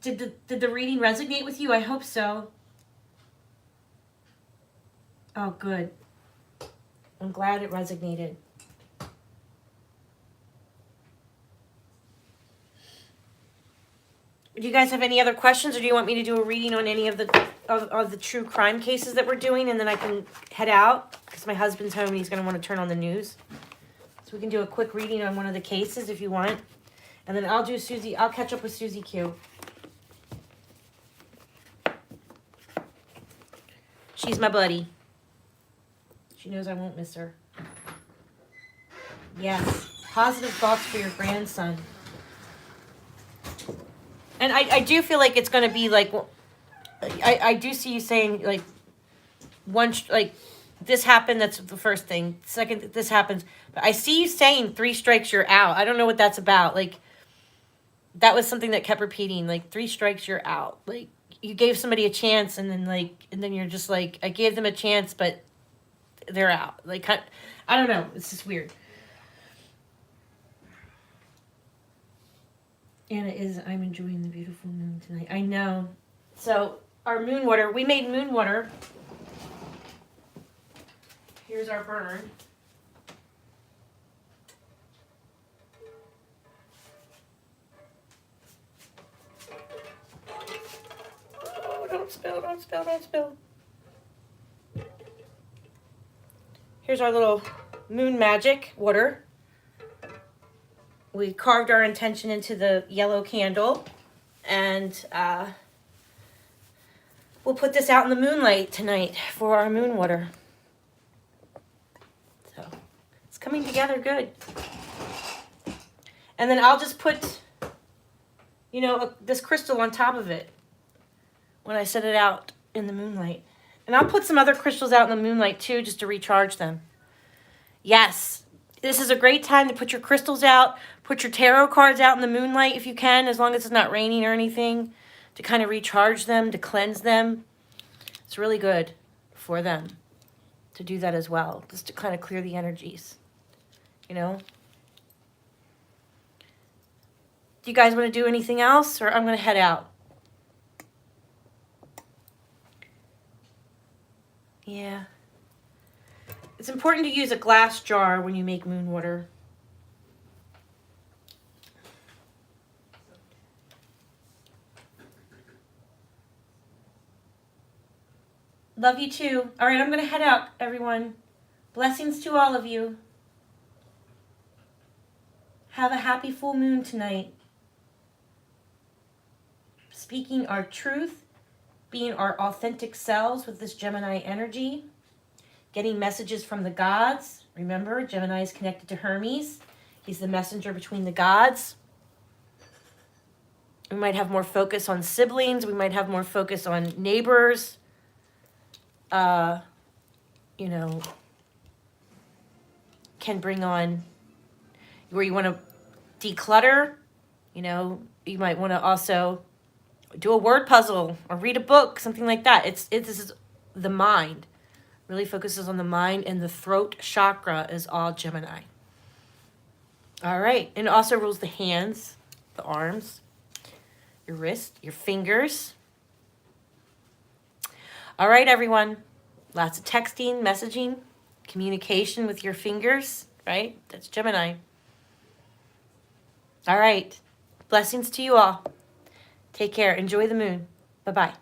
Did the reading resonate with you? I hope so. Oh, good. I'm glad it resonated. Do you guys have any other questions, or do you want me to do a reading on any of the true crime cases that we're doing, and then I can head out because my husband's home and he's going to want to turn on the news. So we can do a quick reading on one of the cases if you want, and then I'll do Susie. I'll catch up with Susie Q. She's my buddy. She knows I won't miss her. Yes, positive thoughts for your grandson. And I do feel like it's going to be like, I do see you saying like, like this happened, that's the first thing. Second, this happens. But I see you saying 3 strikes, you're out. I don't know what that's about. Like, that was something that kept repeating, like 3 strikes, you're out. Like, you gave somebody a chance and then you're just like, I gave them a chance, but they're out. Like, I don't know. It's just weird. Anna is, I'm enjoying the beautiful moon tonight. I know. So, our moon water, we made moon water. Here's our burn. Oh, don't spill, don't spill, don't spill. Here's our little moon magic water. We carved our intention into the yellow candle, and we'll put this out in the moonlight tonight for our moon water. So it's coming together good. And then I'll just put, this crystal on top of it when I set it out in the moonlight. And I'll put some other crystals out in the moonlight too, just to recharge them. Yes. This is a great time to put your crystals out, put your tarot cards out in the moonlight if you can, as long as it's not raining or anything, to kind of recharge them, to cleanse them. It's really good for them to do that as well, just to kind of clear the energies, Do you guys want to do anything else, or I'm going to head out? Yeah. It's important to use a glass jar when you make moon water. Love you too. All right, I'm going to head out, everyone. Blessings to all of you. Have a happy full moon tonight. Speaking our truth, being our authentic selves with this Gemini energy. Getting messages from the gods. Remember, Gemini is connected to Hermes. He's the messenger between the gods. We might have more focus on siblings. We might have more focus on neighbors. Can bring on where you want to declutter. You might want to also do a word puzzle or read a book, something like that. This is the mind. Really focuses on the mind, and the throat chakra is all Gemini. All right. And it also rules the hands, the arms, your wrist, your fingers. All right, everyone. Lots of texting, messaging, communication with your fingers, right? That's Gemini. All right. Blessings to you all. Take care. Enjoy the moon. Bye-bye.